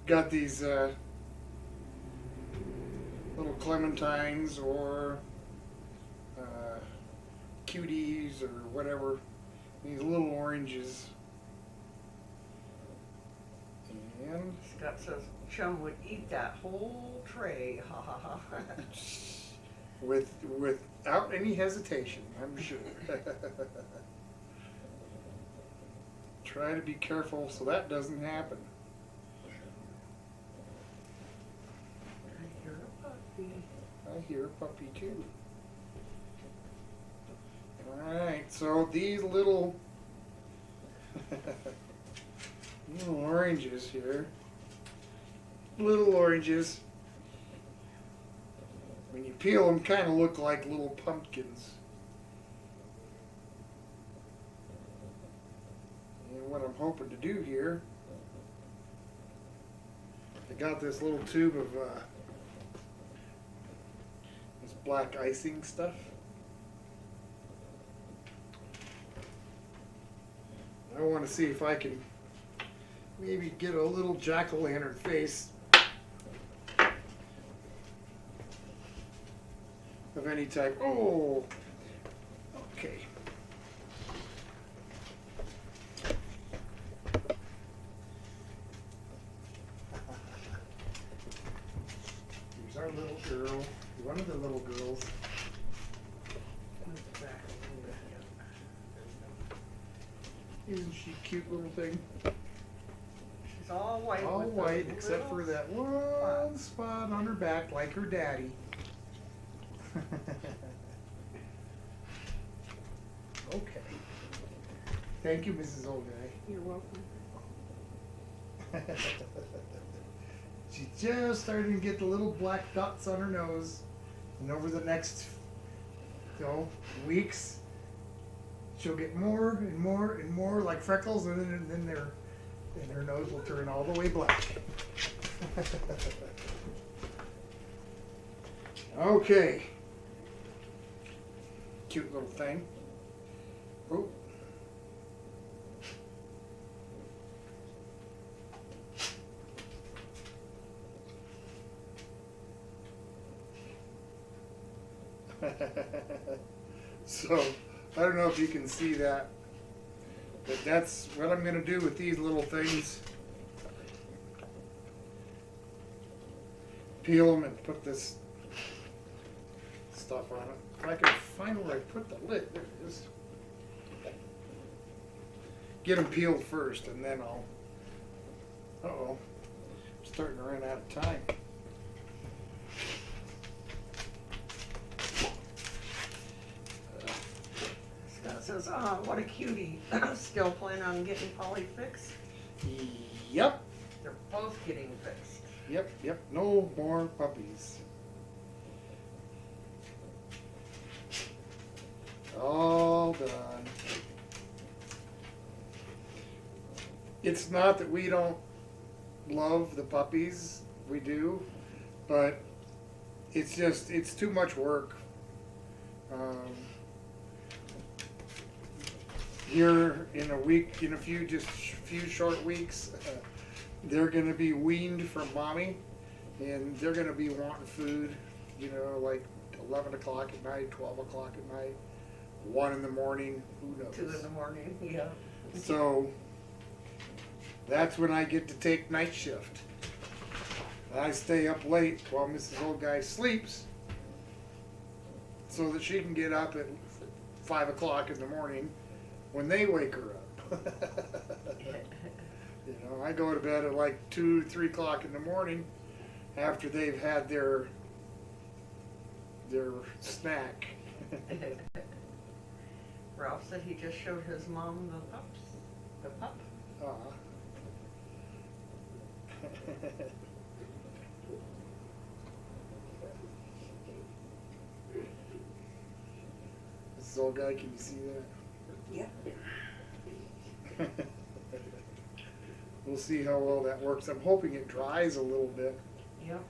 Got these little clementines or cuties or whatever. These little oranges. And Scott says, Chum would eat that whole tray. Ha ha ha. without any hesitation, I'm sure. Try to be careful so that doesn't happen. I hear a puppy. I hear a puppy too. So these little little oranges here, little oranges, when you peel them, kind of look like little pumpkins. And what I'm hoping to do here, I got this little tube of this black icing stuff. I want to see if I can maybe get a little jack-o'-lantern face of any type. Oh, okay. Here's our little girl, one of the little girls. Isn't she a cute little thing? She's all white. All with white those except for little that one spot on her back like her daddy. Okay. Thank you, Mrs. Old Guy. You're welcome. She's just starting to get the little black dots on her nose. And over the next, weeks, she'll get more and more and more like freckles, and then her nose will turn all the way black. Okay. Cute little thing. Oh. So, I don't know if you can see that, but that's what I'm going to do with these little things. Peel them and put this stuff on it. If I can find where I put the lid, there it is. Get them peeled first, and then I'll. Uh-oh, I'm starting to run out of time. Scott says, what a cutie. Still planning on getting Polly fixed? Yep, They're both getting fixed. yep. No more puppies. All done. It's not that we don't love the puppies, we do, but it's too much work. Here in a week, in a few short weeks, they're gonna be weaned from mommy, and they're gonna be wanting food, like 11 o'clock at night, 12 o'clock at night, 1 in the morning, who knows? 2 in the morning, yeah. So that's when I get to take night shift. I stay up late while Mrs. Old Guy sleeps so that she can get up at 5 o'clock in the morning when they wake her up. I go to bed at like 2, 3 o'clock in the morning after they've had their snack. Ralph said he just showed his mom the pup. This old guy, can you see that? Yeah. We'll see how well that works. I'm hoping it dries a little bit, Yep.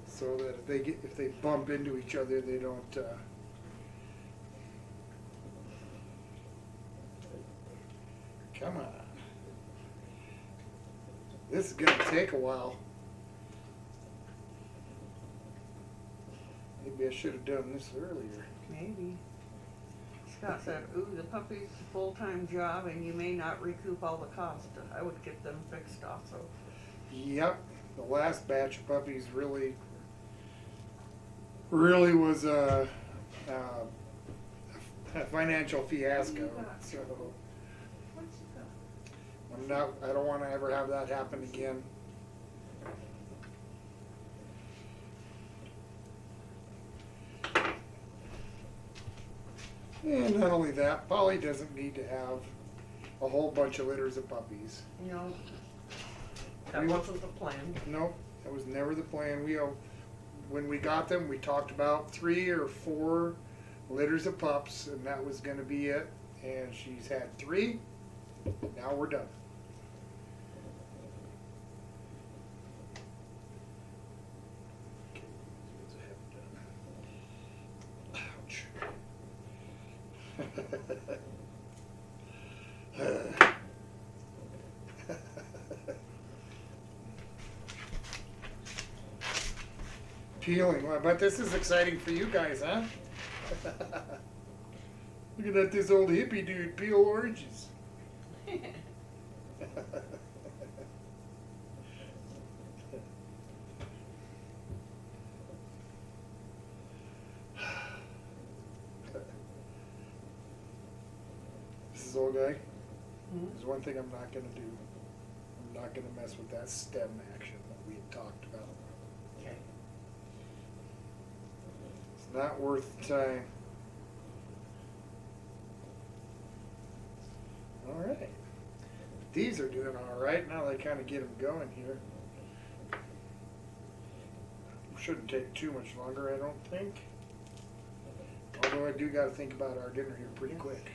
so that if they bump into each other, they don't. Come on. This is gonna take a while. Maybe I should have done this earlier. Maybe. Scott said, ooh, the puppy's a full-time job and you may not recoup all the cost. I would get them fixed also. Yep, the last batch of puppies really was a financial fiasco. So I don't want to ever have that happen again. And not only that, Polly doesn't need to have a whole bunch of litters of puppies. No, that We- wasn't the plan. Nope, that was never the plan. When we got them, we talked about 3 or 4 litters of pups, and that was going to be it. And she's had 3. Now we're done. Okay, I haven't done. Ouch. Peeling. Well, but this is exciting for you guys, huh? Look at this old hippie dude peel oranges. This is old guy. There's one thing I'm not going to do. I'm not going to mess with that stem action that we had talked about. Okay. It's not worth the time. All right. These are doing all right. Now they kind of get them going here. Shouldn't take too much longer, I don't think. Although I do got to think about our dinner here pretty Yes. quick.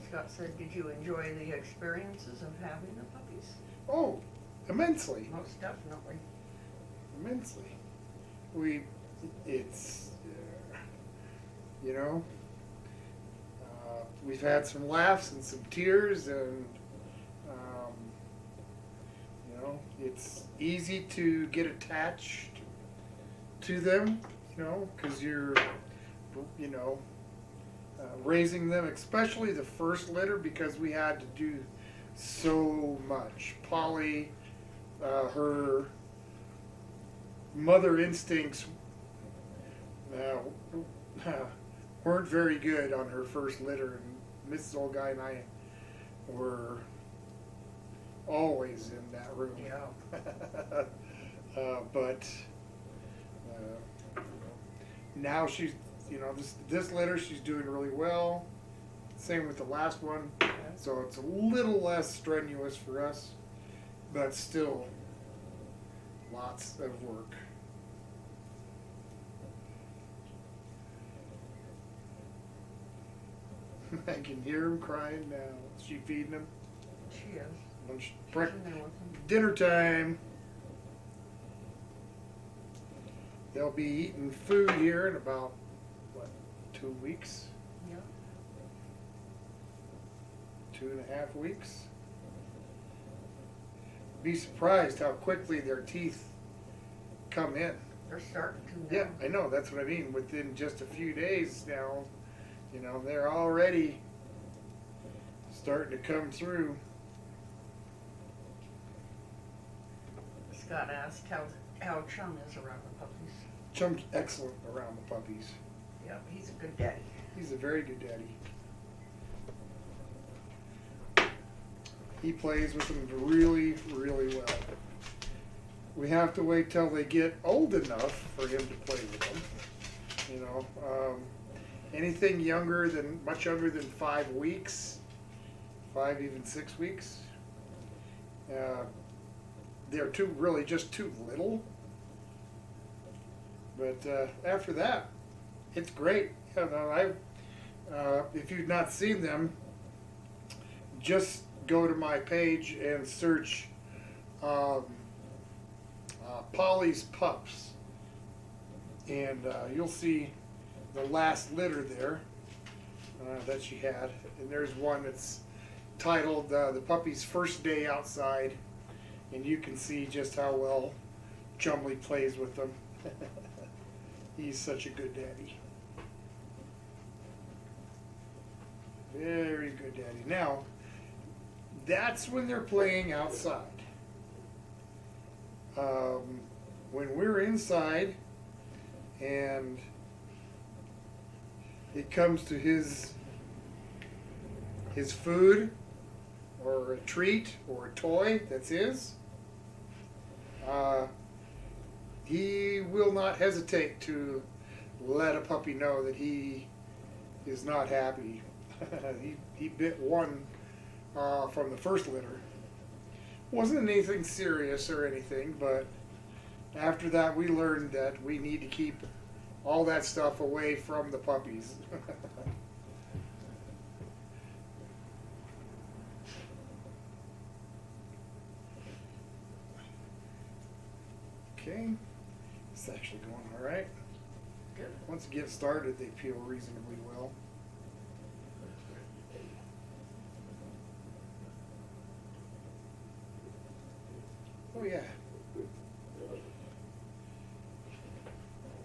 Scott said, did you enjoy the experiences of having the puppies? Oh, immensely. Most definitely. Immensely. It's, you know, we've had some laughs and some tears, and, you know, it's easy to get attached to them, you know, because you're, you know, raising them, especially the first litter, because we had to do so much. Polly, her mother instincts weren't very good on her first litter, and Mrs. Old Guy and I were always in that room. Yeah. But now she's, you know, this litter she's doing really well. Same with the last one, so it's a little less strenuous for us, but still lots of work. I can hear him crying now. Is she feeding him? She is. Lunch, She's break, in there with them. dinner time. They'll be eating food here in about, what, 2 weeks? Yeah. 2.5 weeks. Be surprised how quickly their teeth come in. They're starting to Yeah, now. I know, that's what I mean. Within just a few days now, you know, they're already starting to come through. Scott asked how Chum is around the puppies. Chum's excellent around the puppies. Yeah, he's a good daddy. He's a very good daddy. He plays with them really, really well. We have to wait till they get old enough for him to play with them. You know, anything much younger than 5 weeks, 5, even 6 weeks, they're just too little. But after that, it's great. You know, if you've not seen them, just go to my page and search Polly's Pups, and you'll see the last litter there that she had. And there's one that's titled The Puppy's First Day Outside, and you can see just how well Chumley plays with them. He's such a good daddy. Very good daddy. Now, that's when they're playing outside. When we're inside and it comes to his food or a treat or a toy that's his, he will not hesitate to let a puppy know that he is not happy. he bit one from the first litter. Wasn't anything serious or anything, but after that we learned that we need to keep all that stuff away from the puppies. Okay, it's actually going all right. Good. Once you get started, they peel reasonably well. Oh yeah.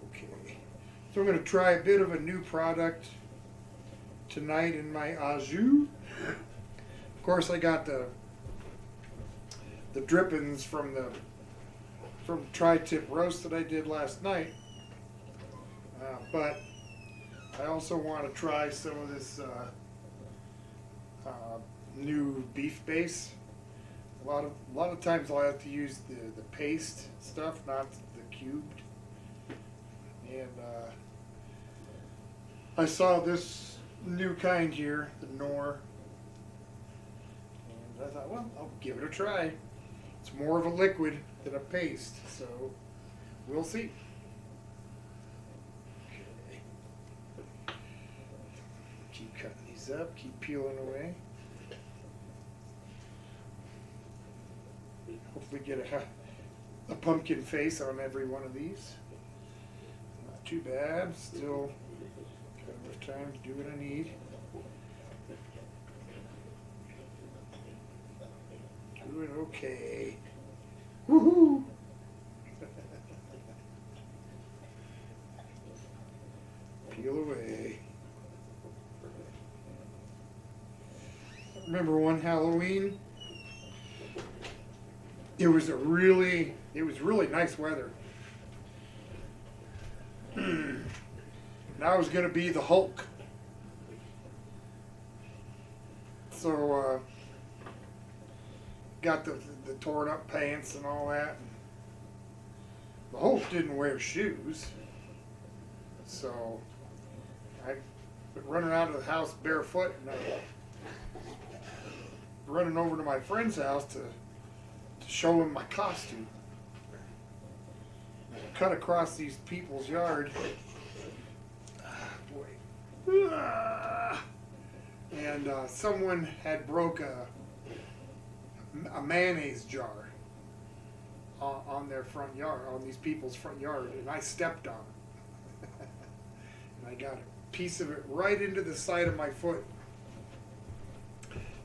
Okay. So I'm going to try a bit of a new product tonight in my au jus. Of course, I got the drippings from tri-tip roast that I did last night. But I also want to try some of this new beef base. A lot of times I'll have to use the paste stuff, not the cubed. And I saw this new kind here, the Knorr, and I thought, well, I'll give it a try. It's more of a liquid than a paste, so we'll see. Okay. Keep cutting these up, keep peeling away. Hopefully get a pumpkin face on every one of these. Not too bad, still got enough time to do what I need. Doing okay. Woohoo! Peel away. Remember one Halloween? It was really nice weather. And I was gonna be the Hulk. So got the torn up pants and all that. The Hulk didn't wear shoes, so I running out of the house barefoot, and I running over to my friend's house to show him my costume. I cut across these people's yard. Boy. And someone had broke a mayonnaise jar on their front yard, on these people's front yard, and I stepped on it. And I got a piece of it right into the side of my foot.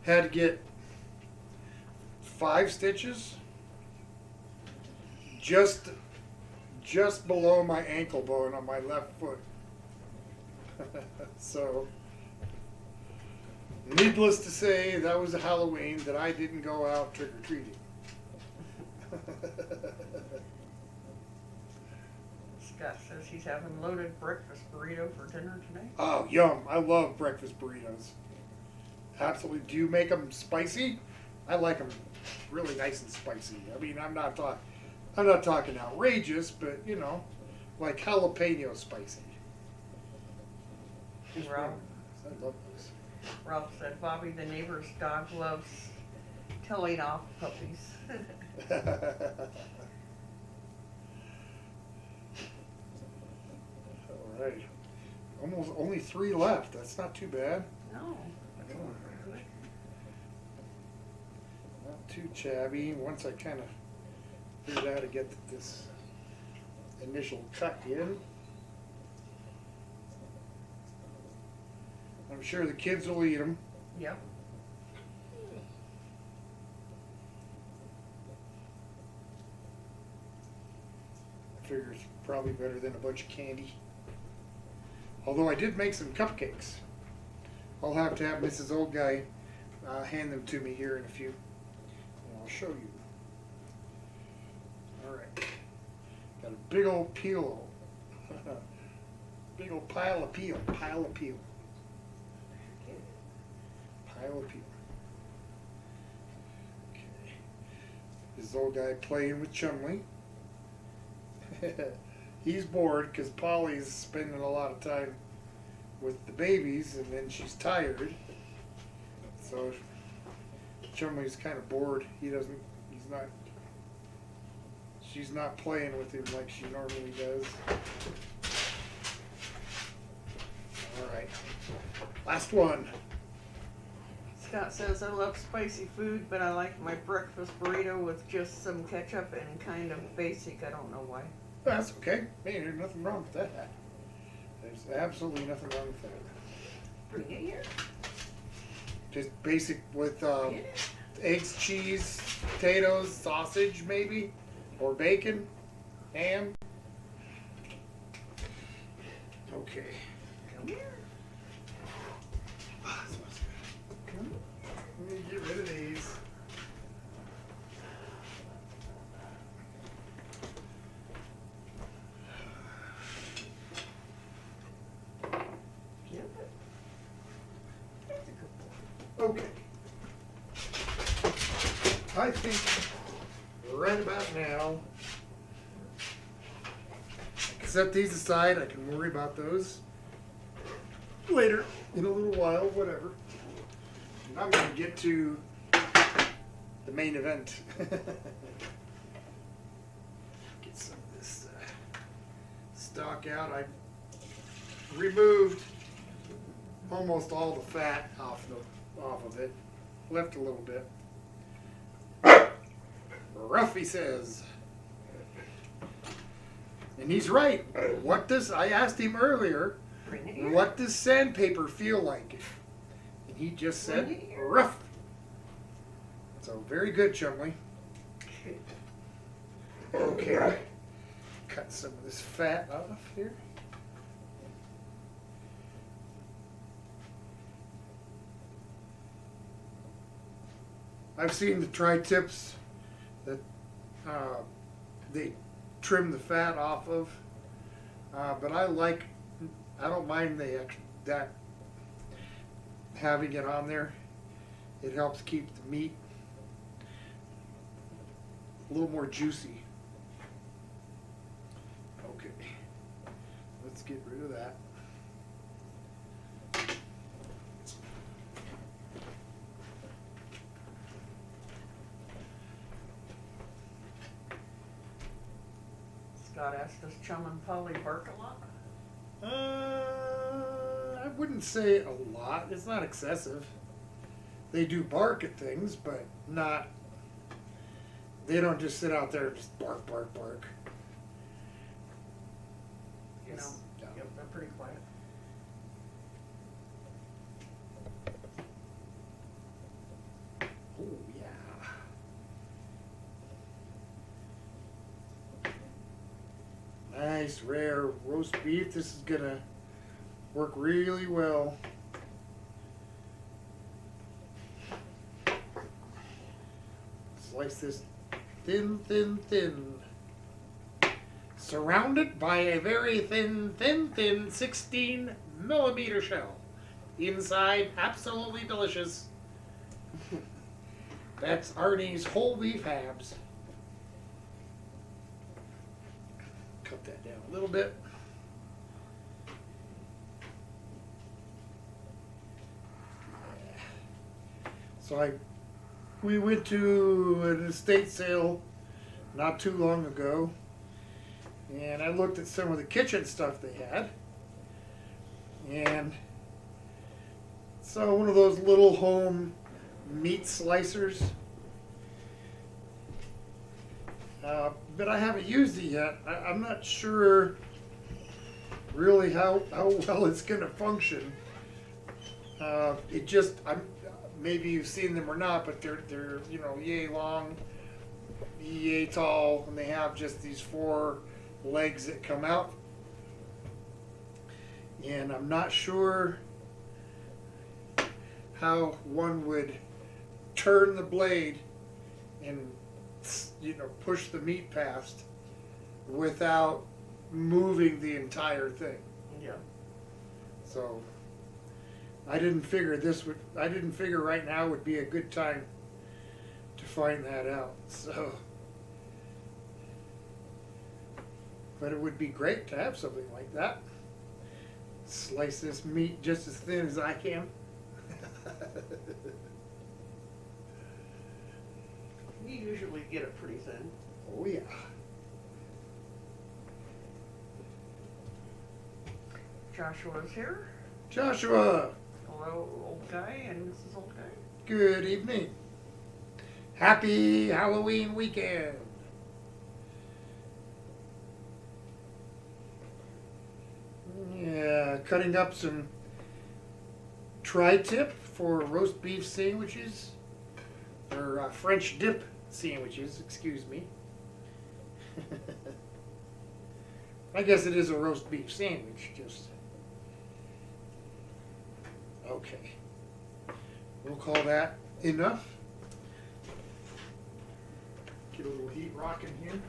Had to get 5 stitches just below my ankle bone on my left foot. So needless to say, that was a Halloween that I didn't go out trick-or-treating. Scott says he's having loaded breakfast burrito for dinner tonight. Oh, yum. I love breakfast burritos. Absolutely. Do you make them spicy? I like them really nice and spicy. I mean, I'm not talking outrageous, but you know, like jalapeno spicy. Just Ralph, I love those. Ralph said Bobby the neighbor's dog loves telling off puppies. All right. Almost only 3 left. That's not too bad. No. Not too chabby. Once I kind of figured out how to get this initial cut in. I'm sure the kids will eat them. Yep. I figure it's probably better than a bunch of candy. Although I did make some cupcakes. I'll have to have Mrs. Old Guy hand them to me here in a few. And I'll show you. Alright. Got a big old peel. Big old pile of peel. Pile of peel. Pile of peel. Okay. This old guy playing with Chumley. He's bored because Polly's spending a lot of time with the babies, and then she's tired. So Chumley's kind of bored. He's not. She's not playing with him like she normally does. All right, last one. Scott says, I love spicy food, but I like my breakfast burrito with just some ketchup and kind of basic. I don't know why. That's okay. Hey, there's nothing wrong with that. There's absolutely nothing wrong with that. Bring it here. Just basic with Yeah. eggs, cheese, potatoes, sausage maybe, or bacon, ham. Okay. Come here. Ah, this one's good. Come. Let me get rid of these. Give it. That's a good boy. Okay. I think right about now, I can set these aside. I can worry about those later in a little while, whatever. I'm going to get to the main event. Get some of this stock out. I removed almost all the fat off of it. Left a little bit. Rough, he says. And he's right. I asked him earlier, Bring it here. what does sandpaper feel like? And he just said, Bring it here. rough. So very good, Chumley. Okay. Cut some of this fat off here. I've seen the tri-tips that they trim the fat off of, but I don't mind that having it on there. It helps keep the meat a little more juicy. Okay, let's get rid of that. Scott asked, does Chum and Polly bark a lot? I wouldn't say a lot. It's not excessive. They do bark at things, but not. They don't just sit out there and just bark, bark, bark. You know, No. yep, they're pretty quiet. Oh yeah. Nice rare roast beef. This is gonna work really well. Slice this thin, thin, thin. Surrounded by a very thin, thin, thin 16mm shell. Inside, absolutely delicious. That's Arnie's whole beef halves. Cut that down a little bit. So we went to an estate sale not too long ago, and I looked at some of the kitchen stuff they had, and saw one of those little home meat slicers. But I haven't used it yet. I'm not sure really how well it's going to function. Maybe you've seen them or not, but they're yay long, yay tall, and they have just these 4 legs that come out. And I'm not sure how one would turn the blade and push the meat past without moving the entire thing. Yeah. So I didn't figure right now would be a good time to find that out. So But it would be great to have something like that. Slice this meat just as thin as I can. You usually get it pretty thin. Oh yeah. Joshua's here. Joshua, Hello, old guy and Mrs. Old Guy. good evening. Happy Halloween weekend. Yeah, cutting up some tri-tip for roast beef sandwiches, or French dip sandwiches, excuse me. I guess it is a roast beef sandwich, just. Okay. We'll call that enough. Get a little heat rocking here.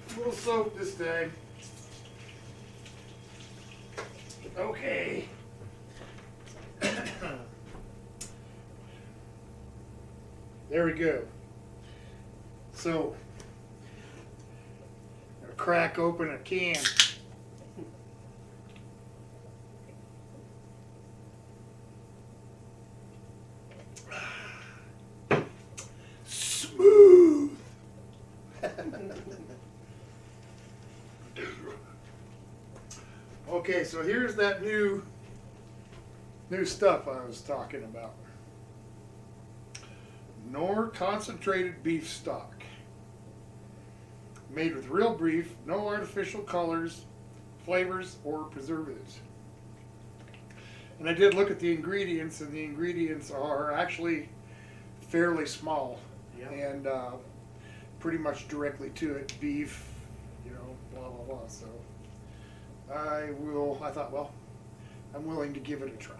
A little soap this time. Okay. There we go. So, gonna crack open a can. Smooth. Okay, so here's that new stuff I was talking about. Knorr concentrated beef stock. Made with real beef, no artificial colors, flavors, or preservatives. And I did look at the ingredients, and the ingredients are actually fairly small. Yeah. And pretty much directly to it, beef, you know, blah, blah, blah. So I thought, well, I'm willing to give it a try.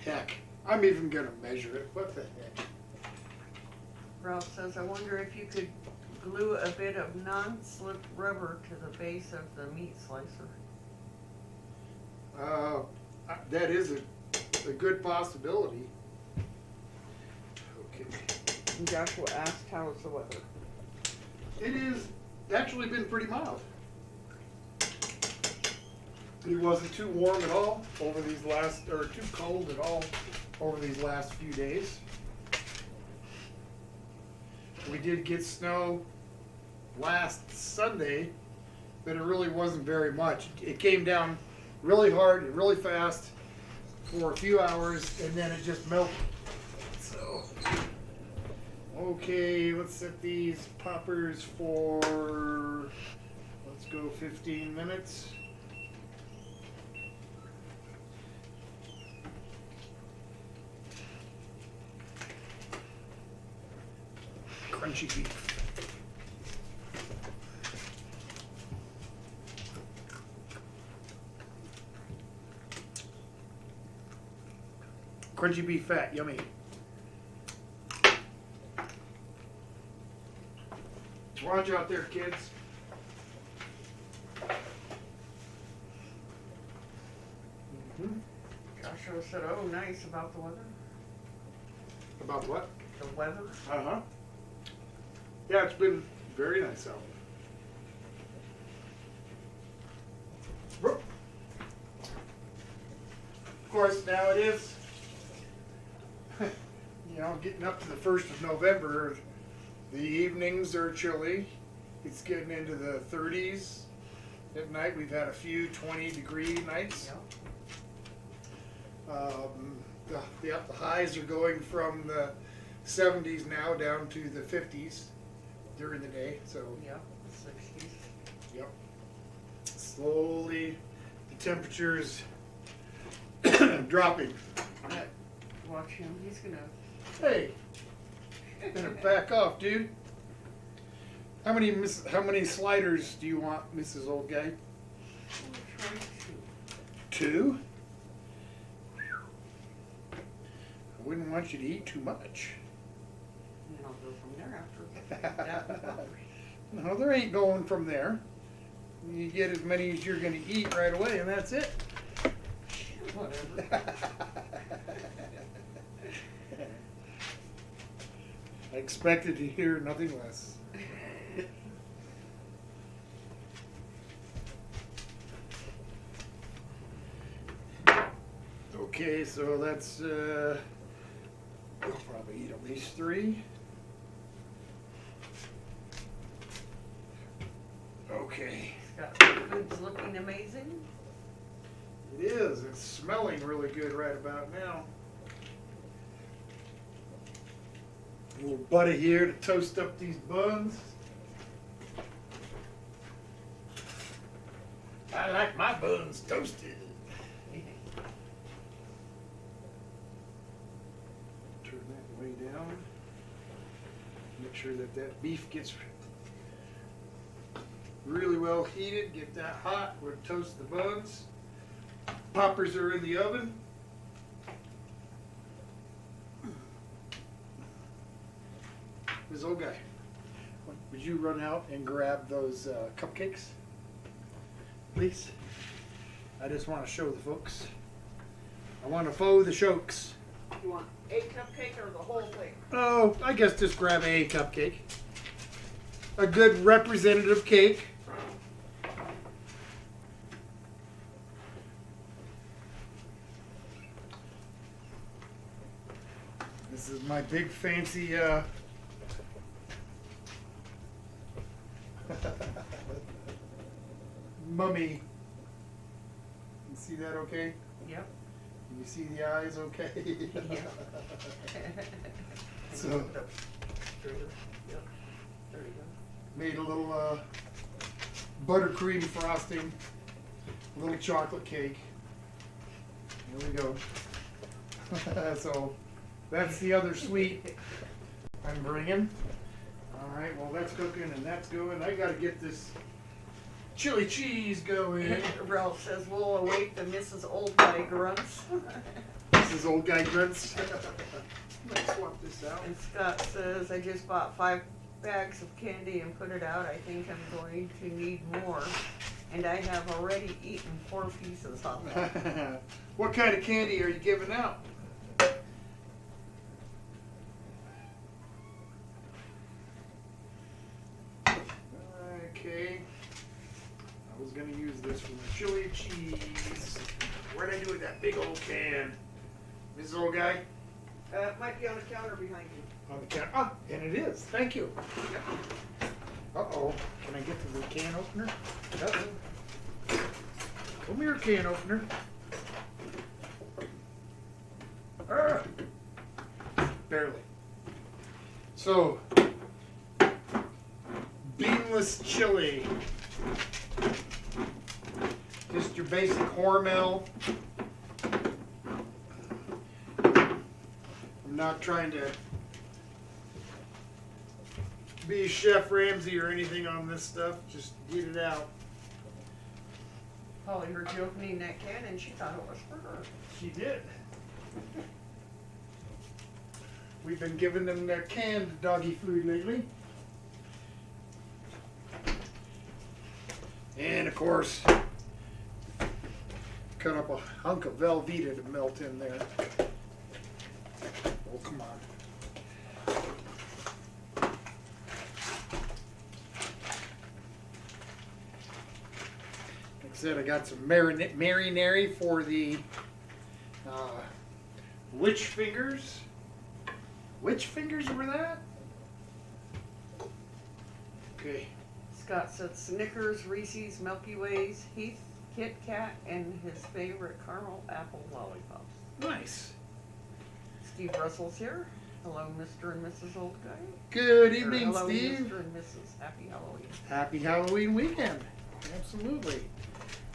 Heck, I'm even gonna measure it. What the heck? Ralph says, I wonder if you could glue a bit of non-slip rubber to the base of the meat slicer. That is a good possibility. Okay. And Joshua asked, how's the weather? It is actually been pretty mild. It wasn't too warm at all over these last, or too cold at all over these last few days. We did get snow last Sunday, but it really wasn't very much. It came down really hard and really fast for a few hours, and then it just melted. So, okay, let's set these poppers for, let's go 15 minutes. Crunchy beef. Crunchy beef fat, yummy. Watch out there, kids. Joshua said, oh, nice, about the weather. About what? The weather? Uh-huh. Yeah, it's been very nice out. Of course, now it is, you know, getting up to the 1st of November. The evenings are chilly. It's getting into the 30s. At night, we've had a few 20-degree nights. The highs are going from the 70s now down to the 50s during the day. So Yeah, 60s. yep. Slowly, the temperature is dropping. Watch him, he's gonna... Hey, better back off, dude. How many sliders do you want, Mrs. Old Guy? I'll try to. 2? I wouldn't want you to eat too much. And I'll go from there after that. No, there ain't going from there. You get as many as you're going to eat right away, and that's it. Whatever. I expected to hear nothing less. Okay, so that's, I'll probably eat at least 3. Okay. Scott, the food's looking amazing. It is. It's smelling really good right about now. A little butter here to toast up these buns. I like my buns toasted. Turn that way down. Make sure that that beef gets really well heated. Get that hot. We'll toast the buns. Poppers are in the oven. This old guy, would you run out and grab those cupcakes, please? I just want to show the folks. I want to foe the shokes. You want a cupcake or the whole thing? Oh, I guess just grab a cupcake. A good representative cake. This is my big fancy mummy. You see that okay? Yep. You see the eyes okay? Yeah. So Yep. There you go. made a little buttercream frosting, a little chocolate cake. Here we go. So that's the other sweet I'm bringing. All right, well that's cooking and that's going. I got to get this chili cheese going. Ralph says we'll await the Mrs. Old Guy grunts. This is old guy grunts. Let's swap this out. And Scott says I just bought 5 bags of candy and put it out. I think I'm going to need more. And I have already eaten 4 pieces of them. What kind of candy are you giving out? Okay. I was gonna use this for my chili cheese. Where'd I do with that big old can? This old guy? It might be on the counter behind you. On the can. Ah, and it is. Thank you. Uh-oh. Can I get to the can opener? Uh-oh. Come here, can opener. Barely. So, beanless chili. Just your basic Hormel. I'm not trying to be Chef Ramsay or anything on this stuff. Just get it out. Holly heard you opening that can and she thought it was for her. She did. We've been giving them their canned doggy food lately. And of course, cut up a hunk of Velveeta to melt in there. Oh, come on. Like I said, I got some marinara for the witch fingers. Which fingers were that? Okay. Scott said Snickers, Reese's, Milky Ways, Heath, Kit Kat, and his favorite caramel apple lollipops. Nice. Steve Russell's here. Hello, Mr. and Mrs. Old Guy. Good Or evening, hello, Steve. Mr. and Mrs. Happy Halloween. Happy Halloween weekend. Absolutely.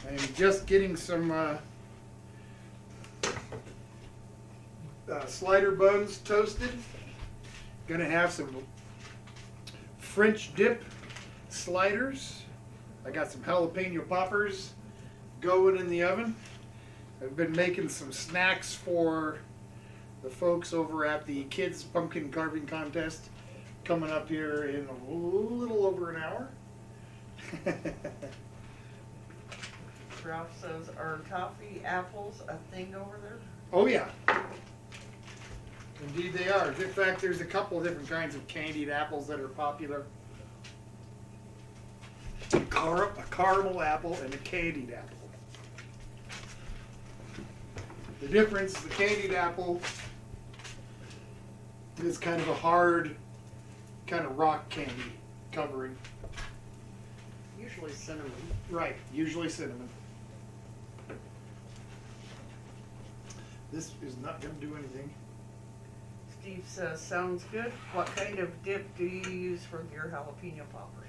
I'm just getting some slider buns toasted. Gonna have some French dip sliders. I got some jalapeno poppers going in the oven. I've been making some snacks for the folks over at the Kids Pumpkin Carving Contest coming up here in a little over an hour. Ralph says, are toffee apples a thing over there? Oh yeah. Indeed they are. In fact, there's a couple of different kinds of candied apples that are popular. A caramel apple and a candied apple. The difference, the candied apple is kind of a hard, kind of rock candy covering. Usually cinnamon. Right, usually cinnamon. This is not going to do anything. Steve says, sounds good. What kind of dip do you use for your jalapeno poppers?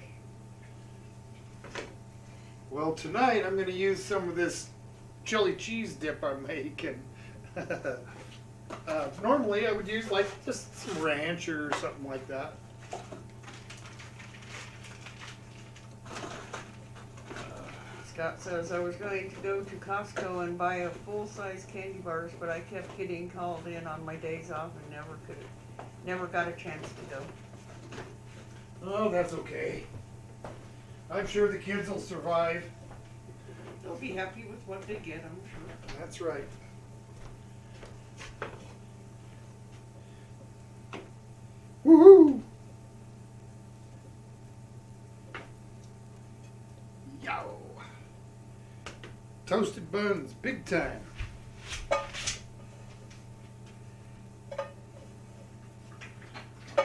Well, tonight I'm going to use some of this chili cheese dip I'm making. Normally I would use like just some ranch or something like that. Scott says, I was going to go to Costco and buy a full-size candy bars, but I kept getting called in on my days off and never got a chance to go. Oh, that's okay. I'm sure the kids will survive. They'll be happy with what they get, I'm sure. That's right. Woohoo! Yow! Toasted buns, big time. A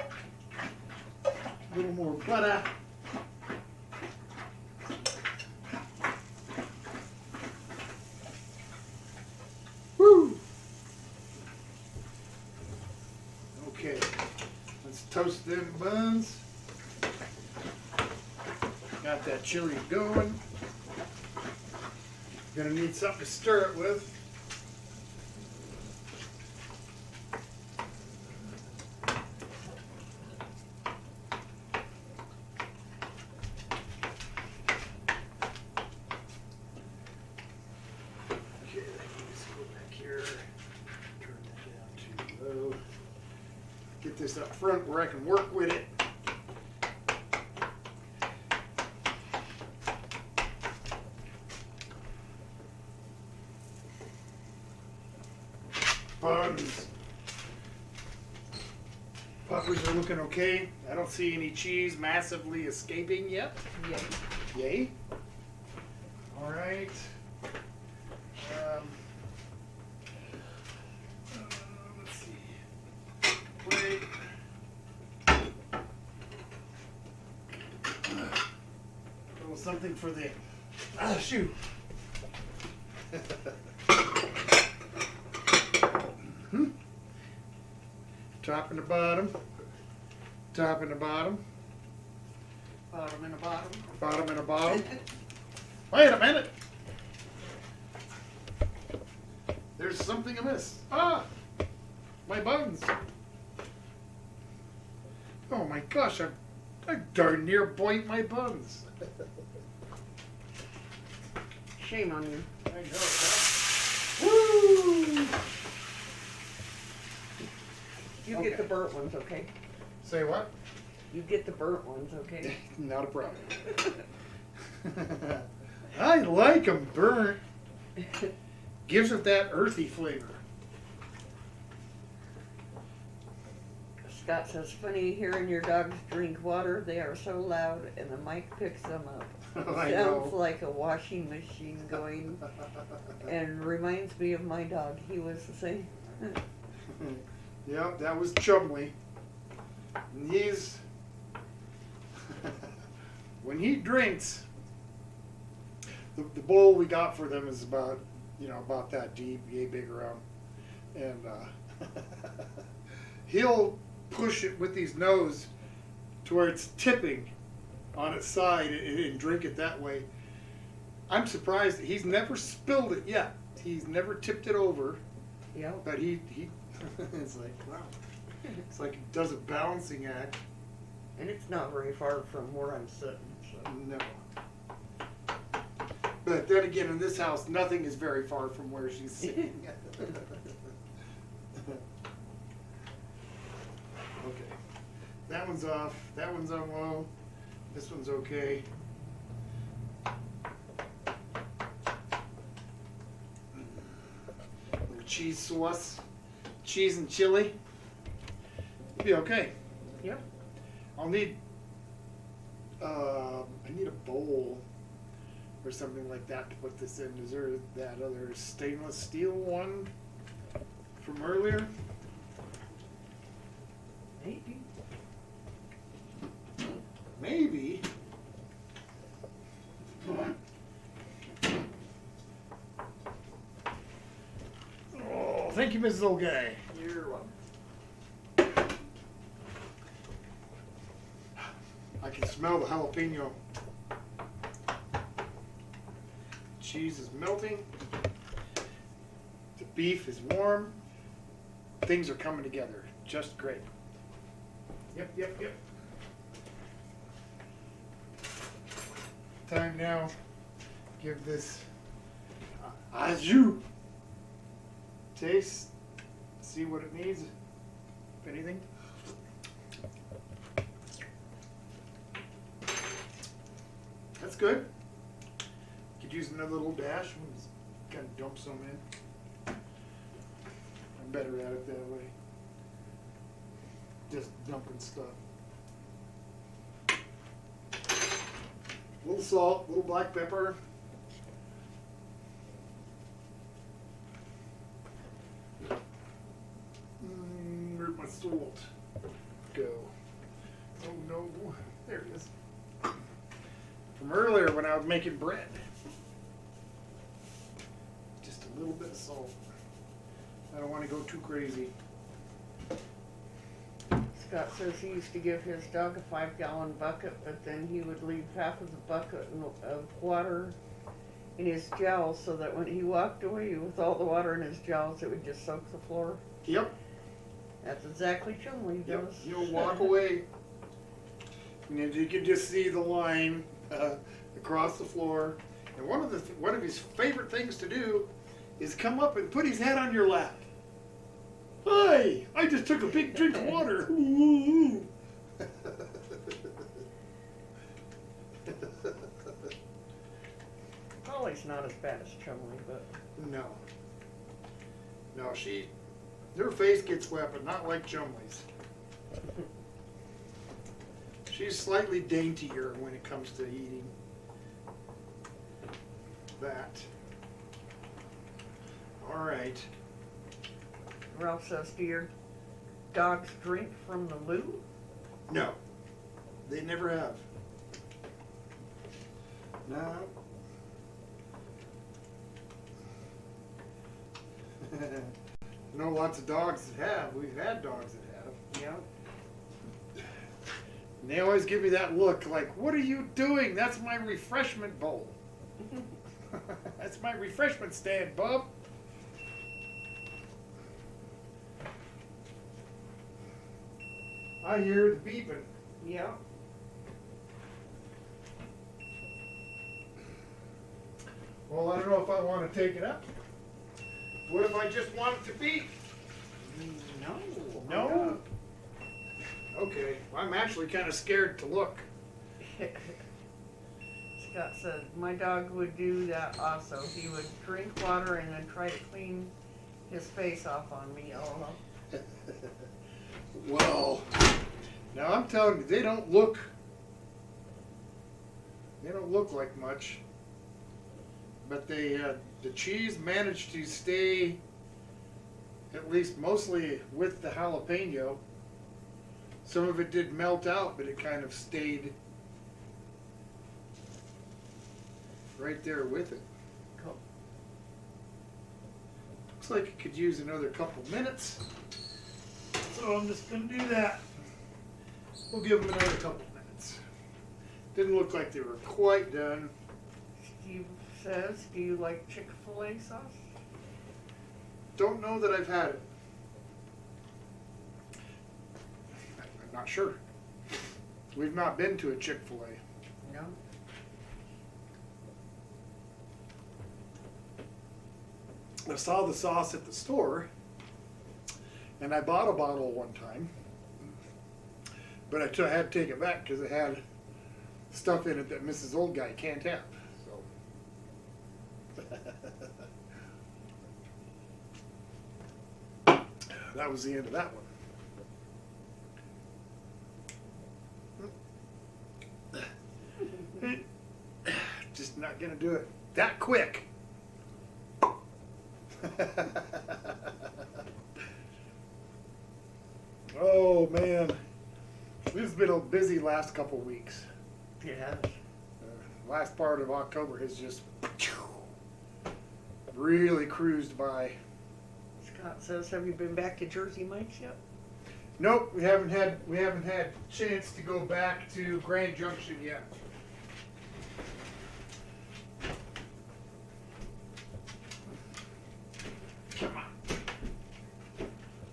little more butter. Woo! Okay, let's toast them buns. Got that chili going. Gonna need something to stir it with. Okay, let's go back here. Turn that down to low. Get this up front where I can work with it. Buns. Puffers are looking okay. I don't see any cheese massively escaping yet. Yay. Yay. All right. Let's see. Plate. A little something for the shoe. Top and the bottom. Top and the bottom. Bottom and a bottom. Bottom and a bottom. Wait a minute. There's something amiss. Ah! My buns. Oh my gosh, I darn near boinked my buns. Shame on you. I know, huh? Woo! You Okay. get the burnt ones, okay? Say what? You get the burnt ones, okay? Not a problem. I like them burnt. Gives it that earthy flavor. Scott says, funny hearing your dogs drink water. They are so loud and the mic picks them up. I Sounds know. like a washing machine going and reminds me of my dog. He was the same. Yep, that was Chumley. And he's when he drinks, the bowl we got for them is about about that deep, yay big around, and he'll push it with his nose to where it's tipping on its side and drink it that way. I'm surprised that he's never spilled it yet. He's never tipped it over, Yep. but he it's like, wow. It's like he does a balancing act. And it's not very far from where I'm sitting. So. No. But then again, in this house, nothing is very far from where she's sitting. Okay. That one's off. That one's on low. This one's okay. cheese sauce, cheese and chili. It'll be okay. Yep. I'll need, I need a bowl or something like that to put this in. Is there that other stainless steel one from earlier? Maybe. Maybe. Oh, thank you, Mrs. Old Guy. You're welcome. I can smell the jalapeno. Cheese is melting. The beef is warm. Things are coming together just great. Yep, yep, yep. Time now. Give this au jus taste. See what it needs. If anything. That's good. Could use another little dash. Just kind of dump some in. I'm better at it that way. Just dumping stuff. A little salt, a little black pepper. Where'd my salt go? Oh no, there it is. From earlier when I was making bread. Just a little bit of salt. I don't want to go too crazy. Scott says he used to give his dog a 5-gallon bucket, but then he would leave half of the bucket of water in his jowls so that when he walked away with all the water in his jowls, it would just soak the floor. Yep. That's exactly Chumley Yep. does. You'll walk away. And you can just see the line across the floor. And one of his favorite things to do is come up and put his head on your lap. Hi, I just took a big drink of water. Ooh. Holly's not as bad as Chumley, but No. No, her face gets wet, but not like Chumley's. She's slightly daintier when it comes to eating that. All right. Ralph says, do your dogs drink from the loo? No, they never have. No. Know lots of dogs that have. We've had dogs that have. Yeah. And they always give me that look like, what are you doing? That's my refreshment bowl. That's my refreshment stand, bub. I hear the beeping. Yeah. Well, I don't know if I want to take it up. What if I just want it to beep? No. No? Okay, well, I'm actually kind of scared to look. Scott said, my dog would do that also. He would drink water and then try to clean his face off on me. Oh, Well, now I'm telling you, they don't look like much, but the cheese managed to stay at least mostly with the jalapeno. Some of it did melt out, but it kind of stayed right there with it. cool. Looks like it could use another couple minutes. So I'm just going to do that. We'll give them another couple minutes. Didn't look like they were quite done. Steve says, do you like Chick-fil-A sauce? Don't know that I've had it. I'm not sure. We've not been to a Chick-fil-A. No. I saw the sauce at the store, and I bought a bottle one time, but I had to take it back because it had stuff in it that Mrs. Old Guy can't have. So. that was the end of that one. Just not gonna do it that quick. Oh man, we've been a busy last couple weeks. Yeah. Last part of October has just really cruised by. Scott says, have you been back to Jersey Mike's yet? Nope, we haven't had chance to go back to Grand Junction yet. Come on.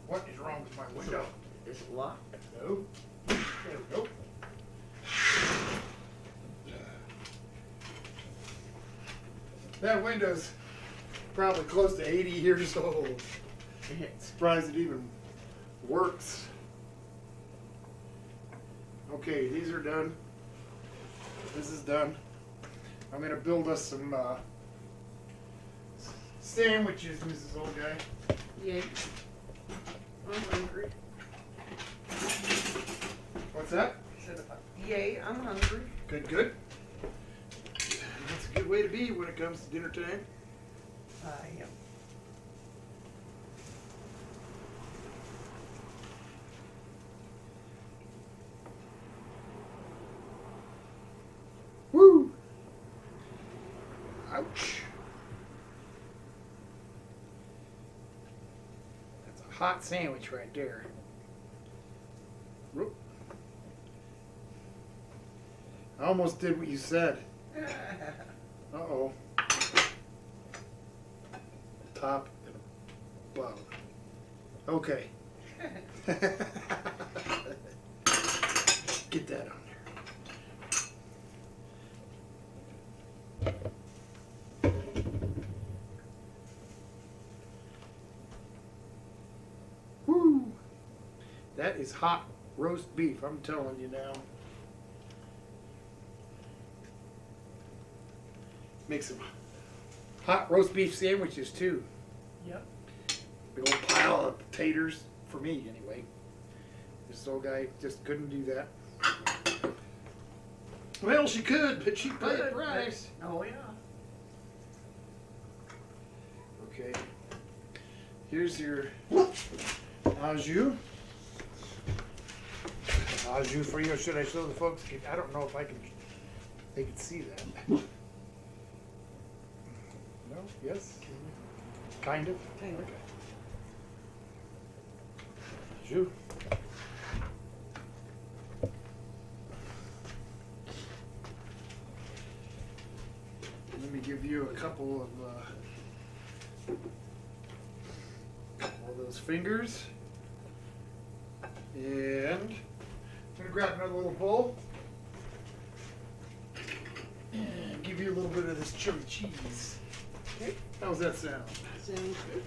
What is wrong with my window? Is it locked? No. There we go. That window's probably close to 80 years old. Surprised it even works. Okay, these are done. This is done. I'm gonna build us some sandwiches, Mrs. Old Guy. Yay. I'm hungry. What's that? Yay, I'm hungry. Good, good. That's a good way to be when it comes to dinner time. I am. Woo! Ouch. That's a hot sandwich right there. Whoop. I almost did what you said. Uh-oh. Top and bottom. Okay. Get that on there. Woo! That is hot roast beef, I'm telling you now. Make some hot roast beef sandwiches too. Yep. Big old pile of taters, for me anyway. This old guy just couldn't do that. Well, she could, but she'd pay the price. Oh, yeah. Okay. Here's your au jus. Au jus for you. Should I show the folks? I don't know if they can see that. No? Yes? Kind of? Kind of. Okay. Jus. Let me give you a couple of those fingers. And I'm going to grab another little bowl. And give you a little bit of this chili cheese. Okay. How's that sound? Sounds good.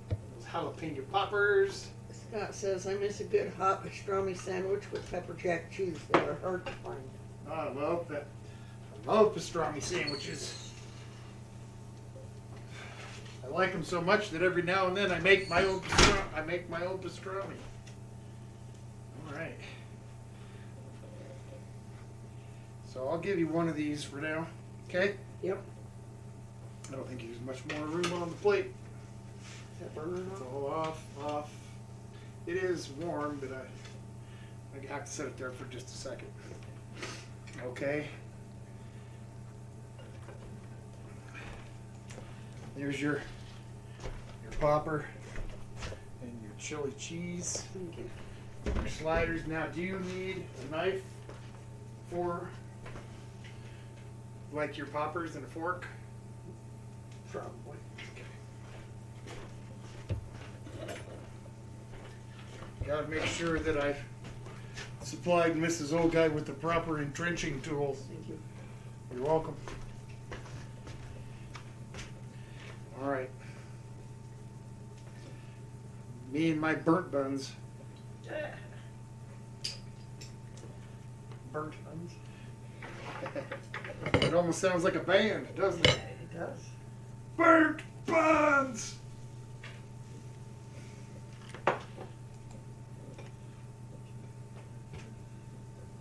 Those jalapeno poppers. Scott says, I miss a good hot pastrami sandwich with pepper jack cheese. They are hard to find. I love that. I love pastrami sandwiches. I like them so much that every now and then I make my own pastrami. All right. So I'll give you one of these for now. Okay? Yep. I don't think there's much more room on the plate. Is that burning It's off? all off. It is warm, but I have to set it there for just a second. Okay. There's your popper and your chili cheese. Thank you. Your sliders. Now, do you need a knife for like your poppers and a fork? Probably. Gotta make sure that I've supplied Mrs. Old Guy with the proper entrenching tools. Thank you. You're welcome. All right. Me and my burnt buns. Burnt buns. It almost sounds like a band, doesn't it? It does. Burnt buns.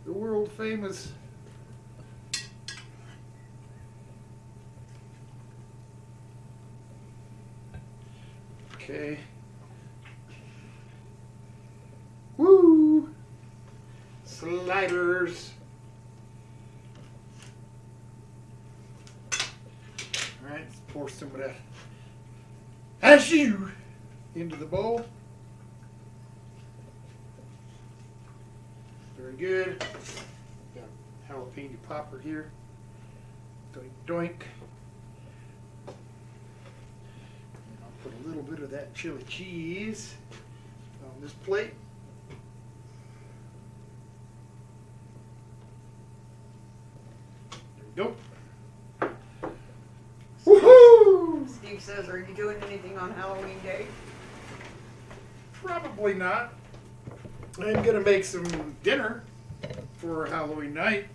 The world famous. Okay. Woo! Sliders. All right, let's pour some of that cashew into the bowl. Very good. Got a jalapeno popper here. Doink, doink. And I'll put a little bit of that chili cheese on this plate. There we go. Woohoo! Steve says, are you doing anything on Halloween Day? Probably not. I'm gonna make some dinner for Halloween night.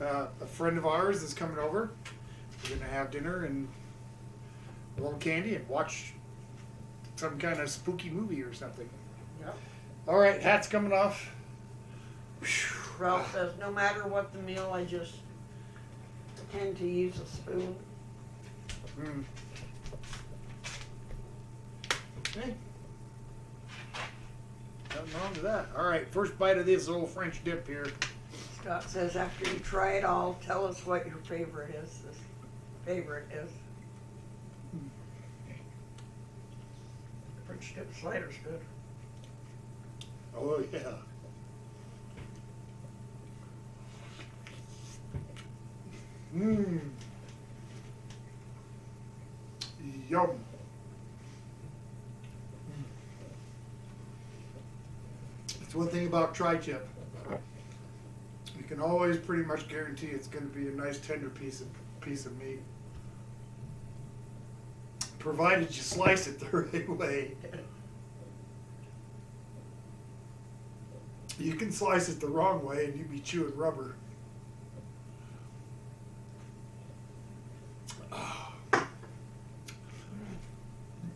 A friend of ours is coming over. We're gonna have dinner and a little candy and watch some kind of spooky movie or something. Yep. All right, hat's coming off. Ralph says, no matter what the meal, I just tend to use a spoon. Mm. Okay. Nothing wrong with that. All right, first bite of this little French dip here. Scott says, after you try it all, tell us what your favorite is. This favorite is. French dip slider's good. Oh yeah. Mmm. Yum. It's one thing about tri-tip. You can always pretty much guarantee it's going to be a nice tender piece of meat, provided you slice it the right way. You can slice it the wrong way and you'd be chewing rubber.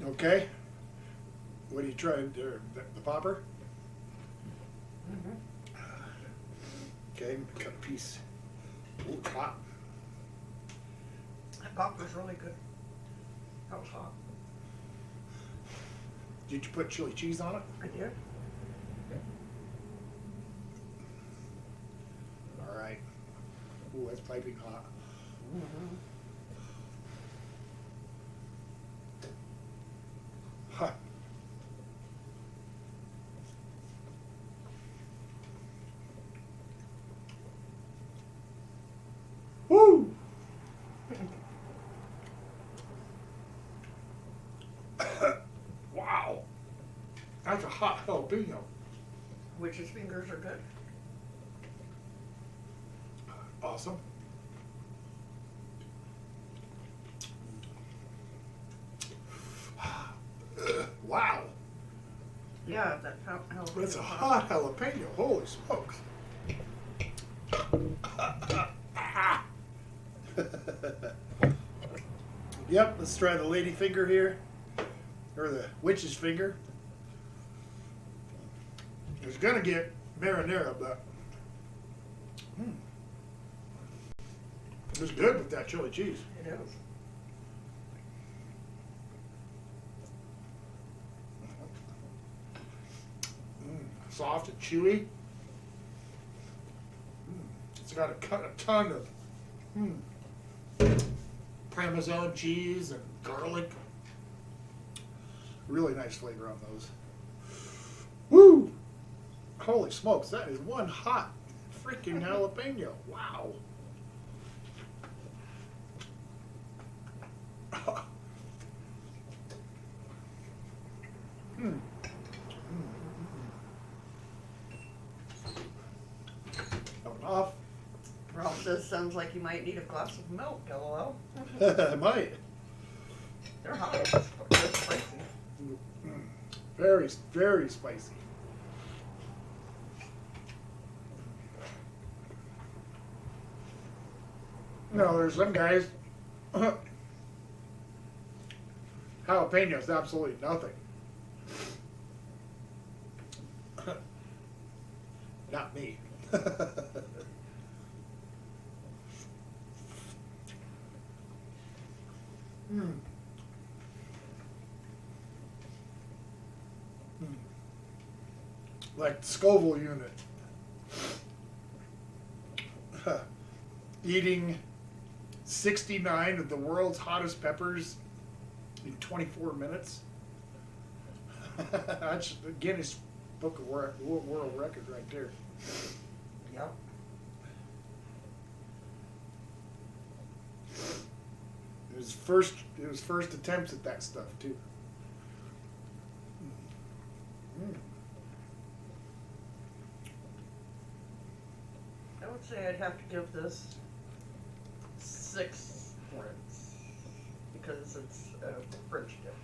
Okay. What are you trying to do? The popper? Mm-hmm. Okay, cut a piece. Ooh, it's hot. That popper's really good. That was hot. Did you put chili cheese on it? I did. All right. Ooh, that's piping hot. Mm-hmm. Huh. Woo! Wow. That's a hot jalapeno. Witch's fingers are good. Awesome. Wow. Yeah, that jalapeno. That's a hot jalapeno. Holy smokes. Yep, let's try the lady finger here. Or the witch's finger. It's gonna get marinara, but it's good with that chili cheese. It is. Soft and chewy. It's got a ton of Parmesan cheese and garlic. Really nice flavor on those. Woo! Holy smokes, that is one hot freaking jalapeno. Wow. Coming off. Ralph says, sounds like you might need a glass of milk, LOL. I might. They're hot. They're spicy. Very, very spicy. No, there's some guys Jalapenos, absolutely nothing. Not me. Hmm. Like Scoville unit. Eating 69 of the world's hottest peppers in 24 minutes. That's a Guinness Book of World Record right there. Yep. It was first attempts at that stuff too. Mm. I would say I'd have to give this 6 points because it's a French dip.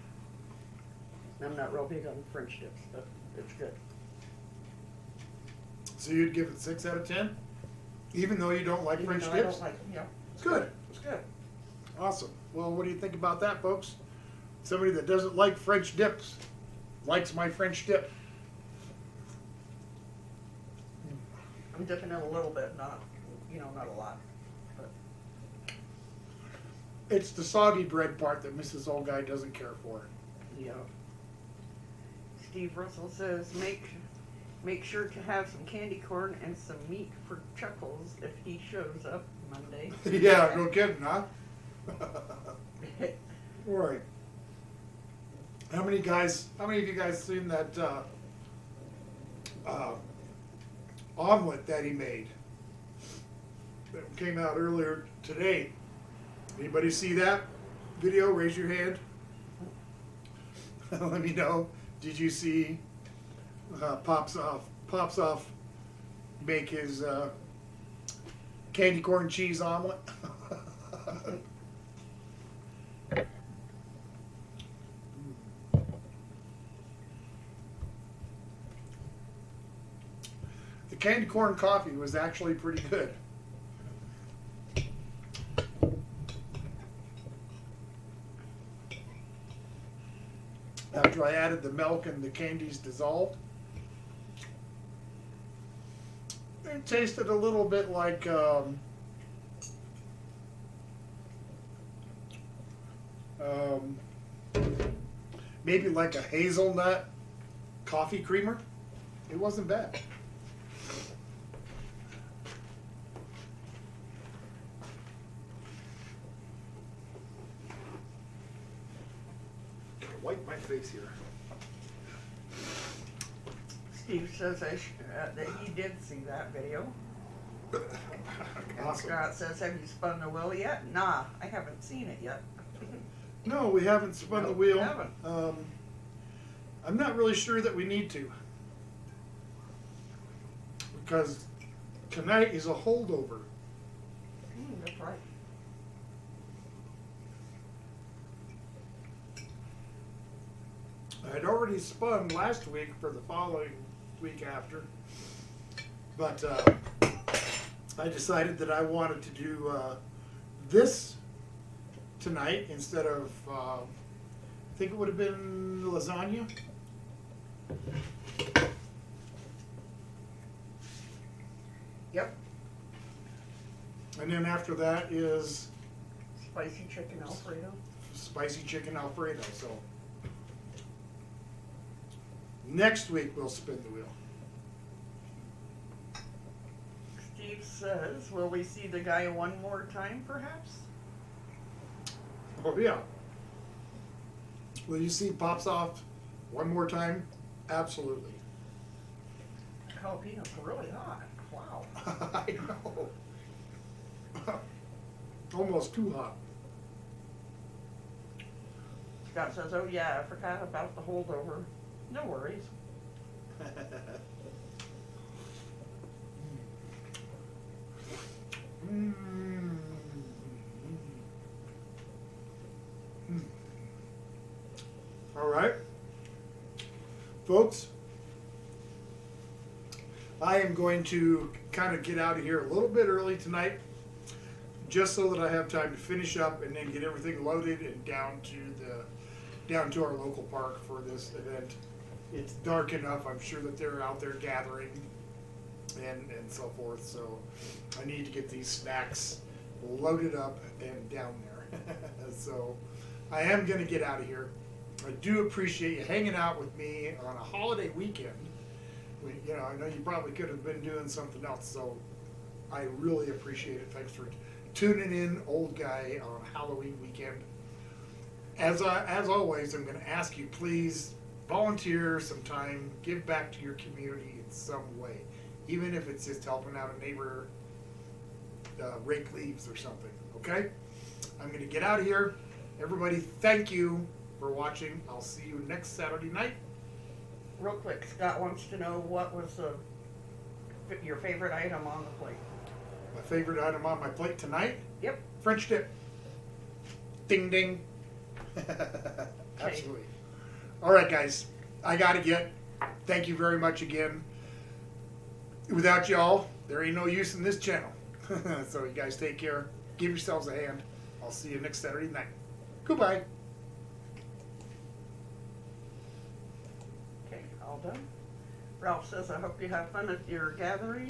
I'm not real big on French dips, but it's good. So you'd give it 6 out of 10, even though you don't like Even French though I dips. don't like them, yeah. It's Good. It's good. Awesome. Well, what do you think about that, folks? Somebody that doesn't like French dips likes my French dip. I'm dipping it a little bit, not a lot. But It's the soggy bread part that Mrs. Old Guy doesn't care for. yeah. Steve Russell says make sure to have some candy corn and some meat for Chuckles if he shows up Monday. Yeah, no kidding, huh? Right. How many of you guys seen that omelet that he made? That came out earlier today. Anybody see that video? Raise your hand. Let me know. Did you see Pops Off make his candy corn cheese omelet? The candy corn coffee was actually pretty good. After I added the milk and the candies dissolved, it tasted a little bit like maybe like a hazelnut coffee creamer. It wasn't bad. Gotta wipe my face here. Steve says that he did see that video. And Awesome. Scott says, have you spun the wheel yet? Nah, I haven't seen it yet. No, we haven't spun the Nope, wheel. we haven't. I'm not really sure that we need to. Because tonight is a holdover. That's right. I'd already spun last week for the following week after. But I decided that I wanted to do this tonight instead of, I think it would have been lasagna. Yep. And then after that is Spicy chicken Alfredo. spicy chicken Alfredo. So next week we'll spin the wheel. Steve says, will we see the guy one more time, perhaps? Oh yeah. Will you see Pops Off one more time? Absolutely. Jalapeno's really hot. Wow. I know. Almost too hot. Scott says, oh yeah, I forgot about the holdover. No worries. Mm. Mm. All right, folks, I am going to kind of get out of here a little bit early tonight, just so that I have time to finish up and then get everything loaded and down to down to our local park for this event. It's dark enough, I'm sure that they're out there gathering and so forth, so I need to get these snacks loaded up and down there. So I am gonna get out of here. I do appreciate you hanging out with me on a holiday weekend. You know, I know you probably could have been doing something else, so I really appreciate it. Thanks for tuning in, old guy, on Halloween weekend. As always, I'm going to ask you, please volunteer some time, give back to your community in some way, even if it's just helping out a neighbor rake leaves or something. Okay? I'm going to get out of here. Everybody, thank you for watching. I'll see you next Saturday night. Real quick, Scott wants to know what was your favorite item on the plate. My favorite item on my plate tonight? Yep. French dip. Ding ding. Absolutely. All right, guys. I gotta get. Thank you very much again. Without y'all, there ain't no use in this channel. So you guys take care. Give yourselves a hand. I'll see you next Saturday night. Goodbye. Okay, all done. Ralph says, I hope you have fun at your gathering.